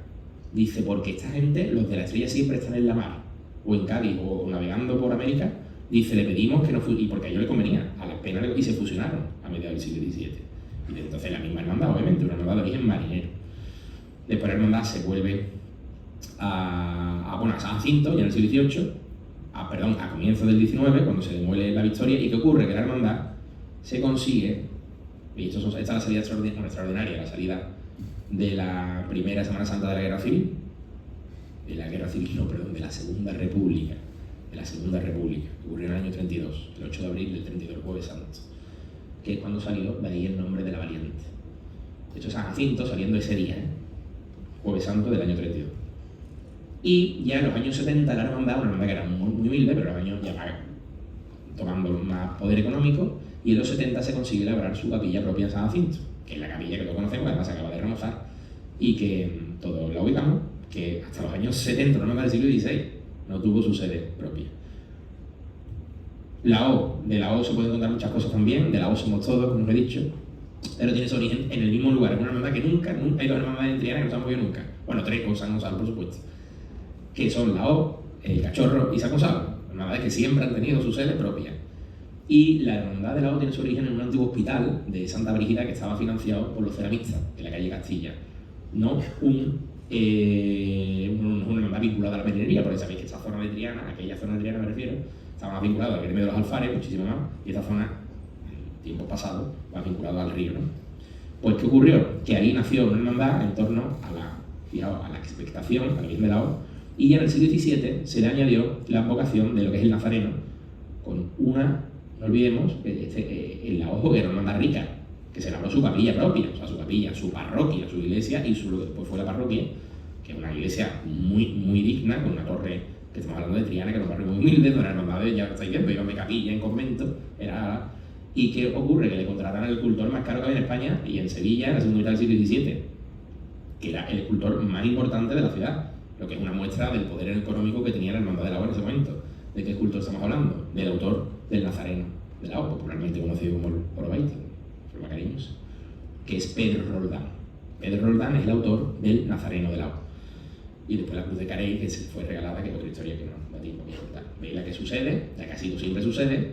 dice, porque esta gente, los de la Estrella siempre están en la mar, o en Cádiz, o navegando por América, dice, le pedimos que no y porque a ellos les convenía, a las Penas, y se fusionaron a mediados del siglo XVII. Y desde entonces la misma hermandad, obviamente, una hermandad de origen marinero. Después la hermandad se vuelve a San Jacinto, ya en el siglo XVIII, a comienzos del XIX, cuando se demuele la Victoria. ¿Y qué ocurre? Que la hermandad se consigue, y esta es la salida extraordinaria, la salida de la primera Semana Santa de la Guerra Civil, de la Segunda República, que ocurrió en el año 32, el 8 de abril del 32, el Jueves Santo, que es cuando salió de ahí el nombre de la variante. De hecho, San Jacinto saliendo ese día, Jueves Santo del año 32. Y ya en los años 70 la hermandad, una hermandad que era muy humilde, pero en los años ya va tomando más poder económico, y en los 70 se consigue elaborar su capilla propia en San Jacinto, que es la capilla que todos conocemos, además se acaba de remozar, y que todos la ubicamos, que hasta los años 70, una hermandad del siglo XVI, no tuvo su sede propia. De la O se pueden contar muchas cosas también, de la O somos todos, como os he dicho, pero tiene su origen en el mismo lugar, es una hermandad que nunca hay dos hermandades en Triana que no se han movido nunca. Bueno, tres con San Gonzalo, por supuesto, que son la O, el Cachorro y San Gonzalo, hermandades que siempre han tenido su sede propia. Y la hermandad de la O tiene su origen en un antiguo hospital de Santa Brígida que estaba financiado por los ceramistas en la calle Castilla. No una hermandad vinculada a la marinería, porque sabéis que esta zona de Triana, aquella zona de Triana me refiero, estaba más vinculada al gremio de los alfares, muchísimo más, y esta zona, en tiempos pasados, más vinculada al río, ¿no? Pues, ¿qué ocurrió? Que ahí nació una hermandad en torno a la expectación, a la Virgen de la O, y ya en el siglo XVII se le añadió la vocación de lo que es el nazareno, con una, no olvidemos, el la O era una hermandad rica, que se elaboró su capilla propia, o sea, su capilla, su parroquia, su iglesia, y después fue la parroquia, que es una iglesia muy digna, con una torre, que estamos hablando de Triana, que era un barrio muy humilde, donde las hermandades, ya estáis viendo, iban de capilla en convento, ¿y qué ocurre? Que le contrataron al escultor más caro que había en España, y en Sevilla, en la segunda mitad del siglo XVII, que era el escultor más importante de la ciudad, lo que es una muestra del poder económico que tenía la hermandad de la O en ese momento. ¿De qué escultor estamos hablando? Del autor del Nazareno de la O, popularmente conocido como el Orobaite, forma cariñosa, que es Pedro Roldán. Pedro Roldán es el autor del Nazareno de la O. Y después la Cruz de Carey, que se fue regalada, que es otra historia que no da tiempo a contar. Veis la que sucede, la que ha sido siempre sucede,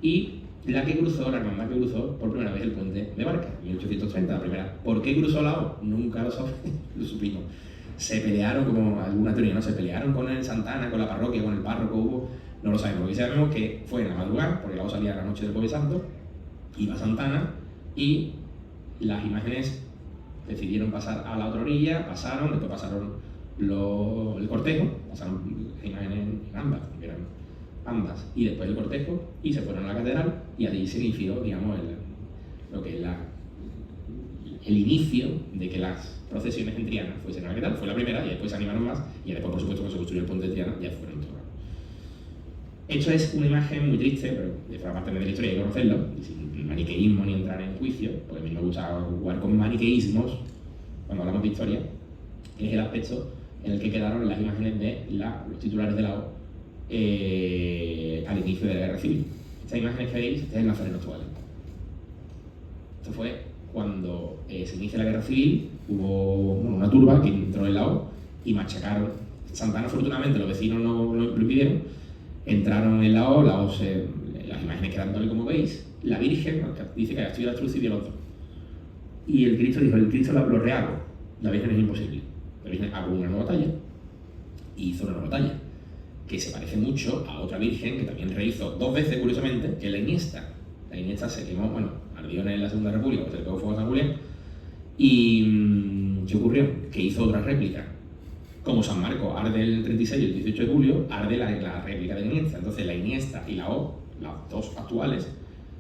y la hermandad que cruzó por primera vez el puente de Barca, en 1830, la primera. ¿Por qué cruzó la O? Nunca lo supimos. Se pelearon, como alguna teoría, ¿no? Se pelearon con el Santana, con la parroquia, con el párroco, no lo sabemos. Lo que sabemos que fue en la madrugada, porque la O salía la noche del Jueves Santo, iba a Santana, y las imágenes decidieron pasar a la otra orilla, después pasaron el cortejo, pasaron las imágenes en ambas, que eran ambas, y después el cortejo, y se fueron a la catedral, y allí se inició, digamos, lo que es el inicio de que las procesiones en Triana fuesen a la catedral. Fue la primera, y después se animaron más, y después, por supuesto, cuando se construyó el puente de Triana, ya fueron todas. Esto es una imagen muy triste, pero de forma parte de la historia hay que conocerlo, y sin maniqueísmo ni entrar en juicio, porque a mí me gusta jugar con maniqueísmos cuando hablamos de historia, que es el aspecto en el que quedaron las imágenes de los titulares de la O al inicio de la Guerra Civil. Estas imágenes que veis, este es el Nazareno actual. Esto fue cuando se inicia la Guerra Civil, hubo una turba que entró en la O y machacaron. Santana, afortunadamente, los vecinos no lo impidieron, entraron en la O, las imágenes quedan tal como veis, la Virgen dice que estoy la cruz y dio los dos. Y el Cristo dijo, el Cristo lo rehago, la Virgen es imposible. La Virgen hago una nueva talla, y hizo una nueva talla, que se parece mucho a otra Virgen que también rehizo dos veces, curiosamente, que es la Iniesta. La Iniesta se quemó, ardió en la Segunda República, pues se le pegó fuego a San Julián. ¿Y qué ocurrió? Que hizo otra réplica. Como San Marcos arde el 36 y el 18 de julio, arde la réplica de la Iniesta. Entonces la Iniesta y la O, las dos actuales,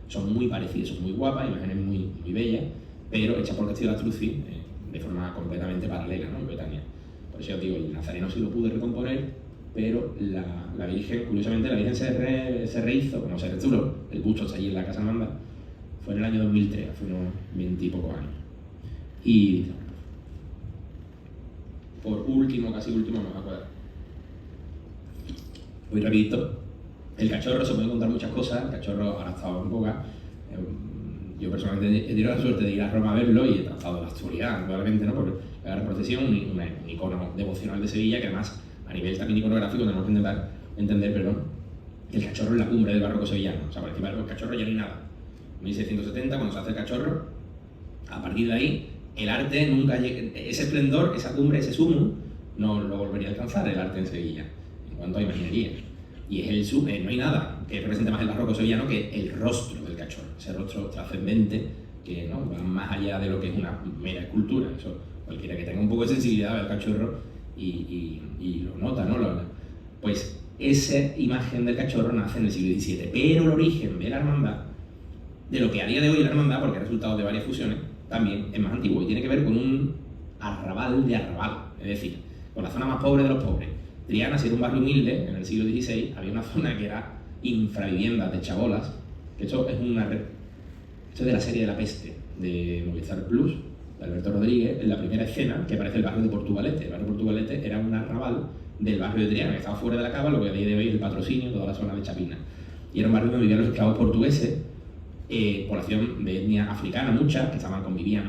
son muy parecidas, son muy guapas, imágenes muy bellas, pero hechas por Castillo Lastruzzi de forma completamente paralela, ¿no? Coetánea. Por eso os digo, el Nazareno sí lo pude recomponer, pero la Virgen, curiosamente, la Virgen se rehizo, como se restauró, el busto está allí en la Casa Hermandad, fue en el año 2003, hace unos 20 y pocos años. Y por último, casi último, vamos a acordar. Muy rapidito. El Cachorro, se pueden contar muchas cosas, el Cachorro ahora ha estado en boga. Yo personalmente he tenido la suerte de ir a Roma a verlo y he trazado de la actualidad, probablemente, ¿no? Por la gran procesión, un icono devocional de Sevilla que además, a nivel también iconográfico, tenemos que entender, que el Cachorro es la cumbre del barroco sevillano. O sea, por encima del Cachorro ya no hay nada. En 1670, cuando se hace el Cachorro, a partir de ahí, el arte nunca llega, ese esplendor, esa cumbre, ese sumo, no lo volvería a alcanzar el arte en Sevilla, en cuanto a imaginería. Y es no hay nada que represente más el barroco sevillano que el rostro del Cachorro, ese rostro trascendente que ¿no? va más allá de lo que es una mera escultura. Eso, cualquiera que tenga un poco de sensibilidad ve al Cachorro y lo nota, ¿no? Pues esa imagen del Cachorro nace en el siglo XVII, pero el origen de la hermandad, de lo que a día de hoy es la hermandad, porque es resultado de varias fusiones, también es más antiguo y tiene que ver con un arrabal de arrabal. Es decir, por la zona más pobre de los pobres. Triana, si era un barrio humilde, en el siglo XVI, había una zona que era infraviviendas de chabolas, que esto es de la serie de La Peste, de Movistar Plus, de Alberto Rodríguez, en la primera escena que aparece el barrio de Portugalete. El barrio de Portugalete era un arrabal del barrio de Triana, que estaba fuera de la cava, lo que a día de hoy es el Patrocinio, toda la zona de Chapina. Y era un barrio donde vivían los esclavos portugueses, población de etnia africana, muchas, que convivían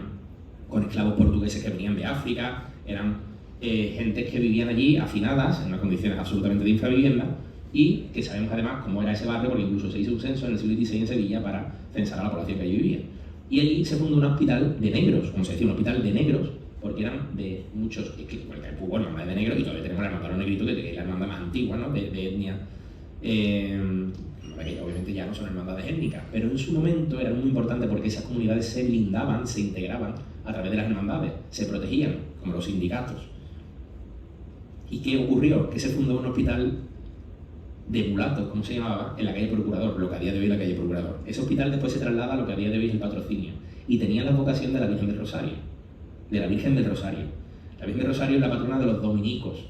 con esclavos portugueses que venían de África, eran gentes que vivían allí hacinadas, en unas condiciones absolutamente de infravivienda, y que sabemos además cómo era ese barrio, porque incluso se hizo un censo en el siglo XVI en Sevilla para censar a la población que allí vivía. Y allí se fundó un hospital de negros, como se decía, un hospital de negros, porque eran de muchos, es que hubo hermandad de negros, y todavía tenemos la hermandad de los negritos, que es la hermandad más antigua, ¿no?, de etnia, que obviamente ya no son hermandades étnicas, pero en su momento eran muy importantes porque esas comunidades se blindaban, se integraban a través de las hermandades, se protegían, como los sindicatos. ¿Y qué ocurrió? Que se fundó un hospital de mulatos, ¿cómo se llamaba?, en la calle Procurador, lo que a día de hoy es la calle Procurador. Ese hospital después se traslada a lo que a día de hoy es el Patrocinio, y tenía la vocación de la Virgen del Rosario, de la Virgen del Rosario. La Virgen del Rosario es la patrona de los dominicos,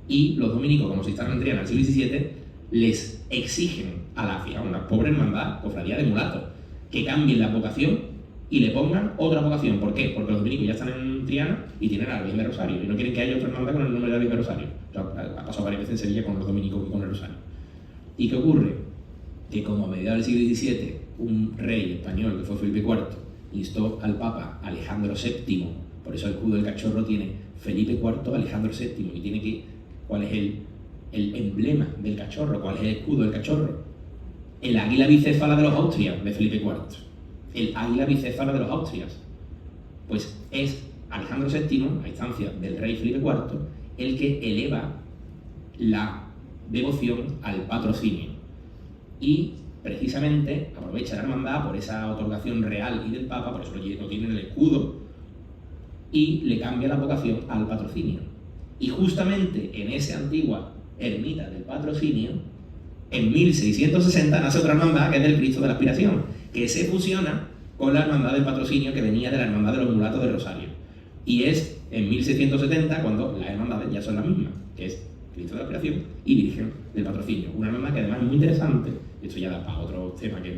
y los dominicos, como se instalan en Triana en el siglo XVII, les exigen a una pobre hermandad, cofradía de mulatos, que cambien la vocación y le pongan otra vocación. ¿Por qué? Porque los dominicos ya están en Triana y tienen a la Virgen del Rosario, y no quieren que haya otra hermandad con el nombre de la Virgen del Rosario. O sea, ha pasado varias veces en Sevilla con los dominicos y con el Rosario. ¿Y qué ocurre? Que como a mediados del siglo XVII, un rey español, que fue Felipe IV, instó al Papa Alejandro VII, por eso el escudo del cachorro tiene Felipe IV, Alejandro VII, y tiene que, ¿cuál es el emblema del cachorro? ¿Cuál es el escudo del cachorro? El águila bicéfala de los Austrias, de Felipe IV. El águila bicéfala de los Austrias. Pues es Alejandro VII, a instancia del rey Felipe IV, el que eleva la devoción al Patrocinio. Y precisamente aprovecha la hermandad por esa otorgación real y del Papa, por eso lo tiene en el escudo, y le cambia la vocación al Patrocinio. Y justamente en esa antigua ermita del Patrocinio, en 1660 nace otra hermandad, que es del Cristo de la Aspiración, que se fusiona con la hermandad del Patrocinio, que venía de la hermandad de los mulatos de Rosario. Y es en 1670 cuando las hermandades ya son las mismas, que es Cristo de la Aspiración y Virgen del Patrocinio. Una hermandad que además es muy interesante, y esto ya da para otro tema que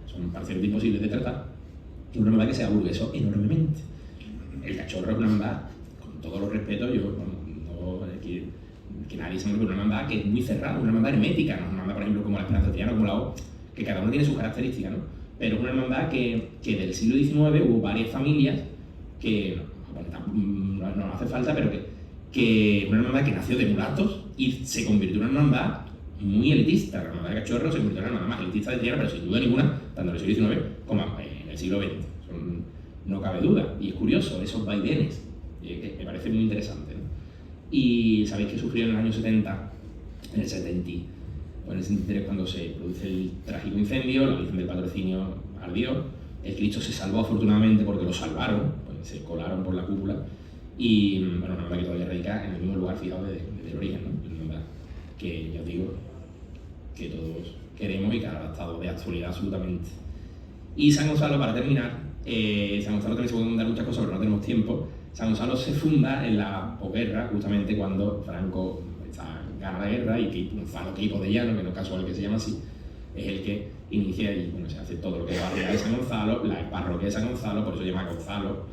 son parcialmente imposibles de tratar, es una hermandad que se aburguesó enormemente. El cachorro es una hermandad, con todos los respetos, que nadie se me olvide, una hermandad que es muy cerrada, una hermandad hermética, no es una hermandad, por ejemplo, como la Esperanza Triana, como la O, que cada uno tiene sus características, ¿no? Pero es una hermandad que del siglo XIX hubo varias familias que, no hace falta, pero que una hermandad que nació de mulatos y se convirtió en una hermandad muy elitista. La hermandad de cachorro se convirtió en una hermandad más elitista de Triana, pero sin duda ninguna, tanto en el siglo XIX como en el siglo XX. No cabe duda. Y es curioso, esos vaivenes, que me parece muy interesante, ¿no? Y sabéis que sufrió en el año 70, en el 70, o en el 73, cuando se produce el trágico incendio, la Virgen del Patrocinio ardió, el Cristo se salvó afortunadamente porque lo salvaron, pues se colaron por la cúpula, y bueno, una verdad que todavía radica en el mismo lugar, fijaos, del origen, ¿no? Una verdad que ya os digo que todos queremos y que ha estado de actualidad absolutamente. Y San Gonzalo, para terminar, San Gonzalo también se pueden dar muchas cosas, pero no tenemos tiempo. San Gonzalo se funda en la posguerra, justamente cuando Franco gana la guerra, y que Gonzalo Queipo de Llano, que no es casual que se llama así, es el que inicia y bueno, se hace todo lo que es la barriada de San Gonzalo, la parroquia de San Gonzalo, por eso se llama Gonzalo,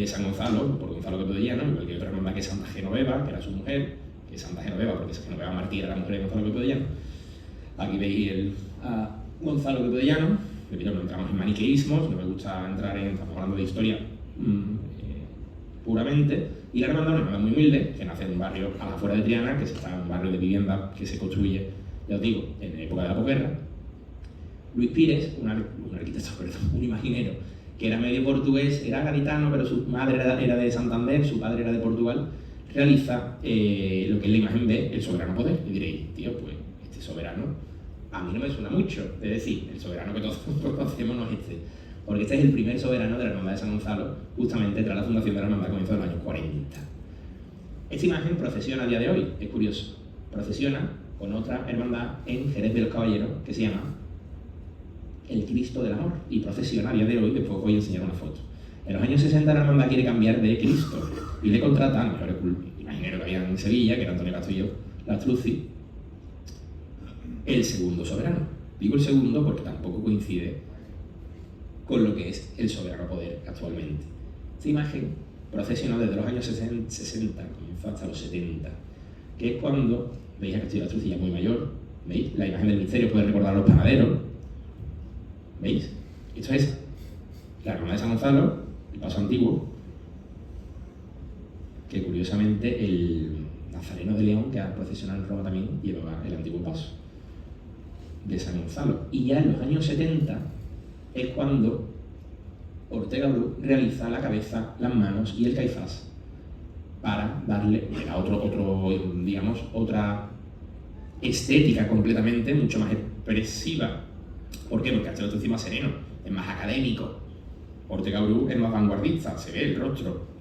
San Gonzalo, por Gonzalo Queipo de Llano, igual que otra hermandad que es Santa Genoveva, que era su mujer, que es Santa Genoveva, porque Santa Genoveva Martí era la mujer de Gonzalo Queipo de Llano. Aquí veis a Gonzalo Queipo de Llano. Repito, no entramos en maniqueísmos, no me gusta entrar estamos hablando de historia puramente, y la hermandad es una hermandad muy humilde, que nace en un barrio a la afuera de Triana, que está en un barrio de vivienda que se construye, ya os digo, en época de la posguerra. Luis Pires, un arquitecto, un imaginero, que era medio portugués, era gaditano, pero su madre era de Santander, su padre era de Portugal, realiza lo que es la imagen de el soberano poder. Y diréis, tío, pues este soberano a mí no me suena mucho, es decir, el soberano que todos conocemos no es este, porque este es el primer soberano de la hermandad de San Gonzalo, justamente tras la fundación de la hermandad a comienzos de los años 40. Esta imagen procesiona a día de hoy, es curioso, procesiona con otra hermandad en Jerez de los Caballeros que se llama el Cristo del Amor, y procesiona a día de hoy. Después voy a enseñar una foto. En los años 60 la hermandad quiere cambiar de Cristo y le contratan, mejor imaginero que había en Sevilla, que era Antonio Castillo Lastruzzi, el segundo soberano. Digo el segundo porque tampoco coincide con lo que es el soberano poder actualmente. Esta imagen procesionó desde los años 60, comenzó hasta los 70, que es cuando veis a Castillo Lastruzzi ya muy mayor, ¿veis? La imagen del misterio puede recordar a los panaderos, ¿veis? Esto es la hermana de San Gonzalo, el paso antiguo, que curiosamente el Nazareno de León, que ha procesionado en Roma también, llevaba el antiguo paso de San Gonzalo. Y ya en los años 70 es cuando Ortega Bru realiza la cabeza, las manos y el caifás para darle digamos, otra estética completamente mucho más expresiva. ¿Por qué? Porque Castillo Lastruzzi es más sereno, es más académico. Ortega Bru es más vanguardista, se ve el rostro.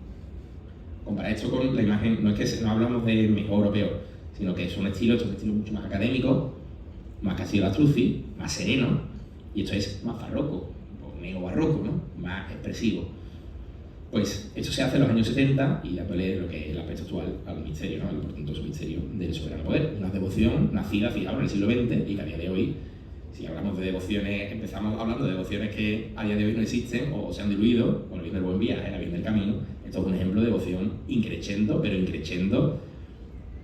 Compara esto con la imagen, no es que no hablamos de mejor o peor, sino que es un estilo mucho más académico, más Castillo Lastruzzi, más sereno, y esto es más barroco, o neobarroco, ¿no? Más expresivo. Pues esto se hace en los años 70 y dándole lo que es el aspecto actual al misterio, ¿no? El portentoso misterio del soberano poder. Una devoción nacida, fijaos, en el siglo XX y que a día de hoy, si hablamos de devociones, empezamos hablando de devociones que a día de hoy no existen o se han diluido, con el bien del buen viaje, la bien del camino. Esto es un ejemplo de devoción increchendo, pero increchendo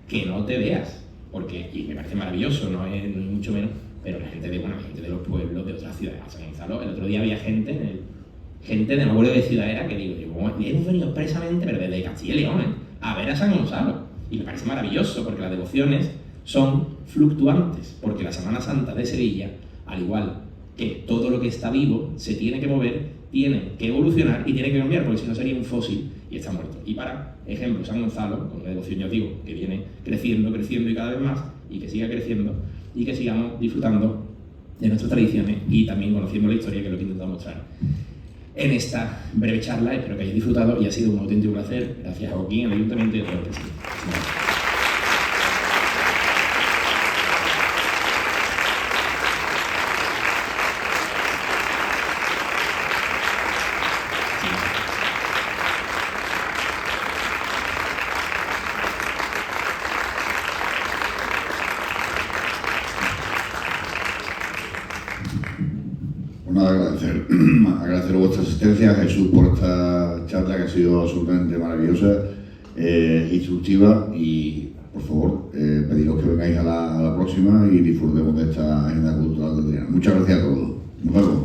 que no te veas, porque, y me parece maravilloso, no es mucho menos, pero la gente de los pueblos, de otras ciudades, a San Gonzalo, el otro día había gente de no acuerdo de ciudadera que digo, hemos venido expresamente, pero desde Castilla y León, a ver a San Gonzalo. Y me parece maravilloso, porque las devociones son fluctuantes, porque la Semana Santa de Sevilla, al igual que todo lo que está vivo, se tiene que mover, tiene que evolucionar y tiene que cambiar, porque si no sería un fósil y está muerto. Y para ejemplo, San Gonzalo, con una devoción, ya os digo, que viene creciendo y cada vez más, y que siga creciendo, y que sigamos disfrutando de nuestras tradiciones y también conociendo la historia, que es lo que he intentado mostrar en esta breve charla. Espero que hayáis disfrutado y ha sido un auténtico placer. Gracias a Joaquín, al Ayuntamiento y a todo el presidente. Bueno, agradecer vuestra asistencia, Jesús, por esta charla que ha sido absolutamente maravillosa, instructiva, y por favor, pediros que vengáis a la próxima y disfrutemos de esta agenda cultural del día. Muchas gracias a todos. Nos vemos.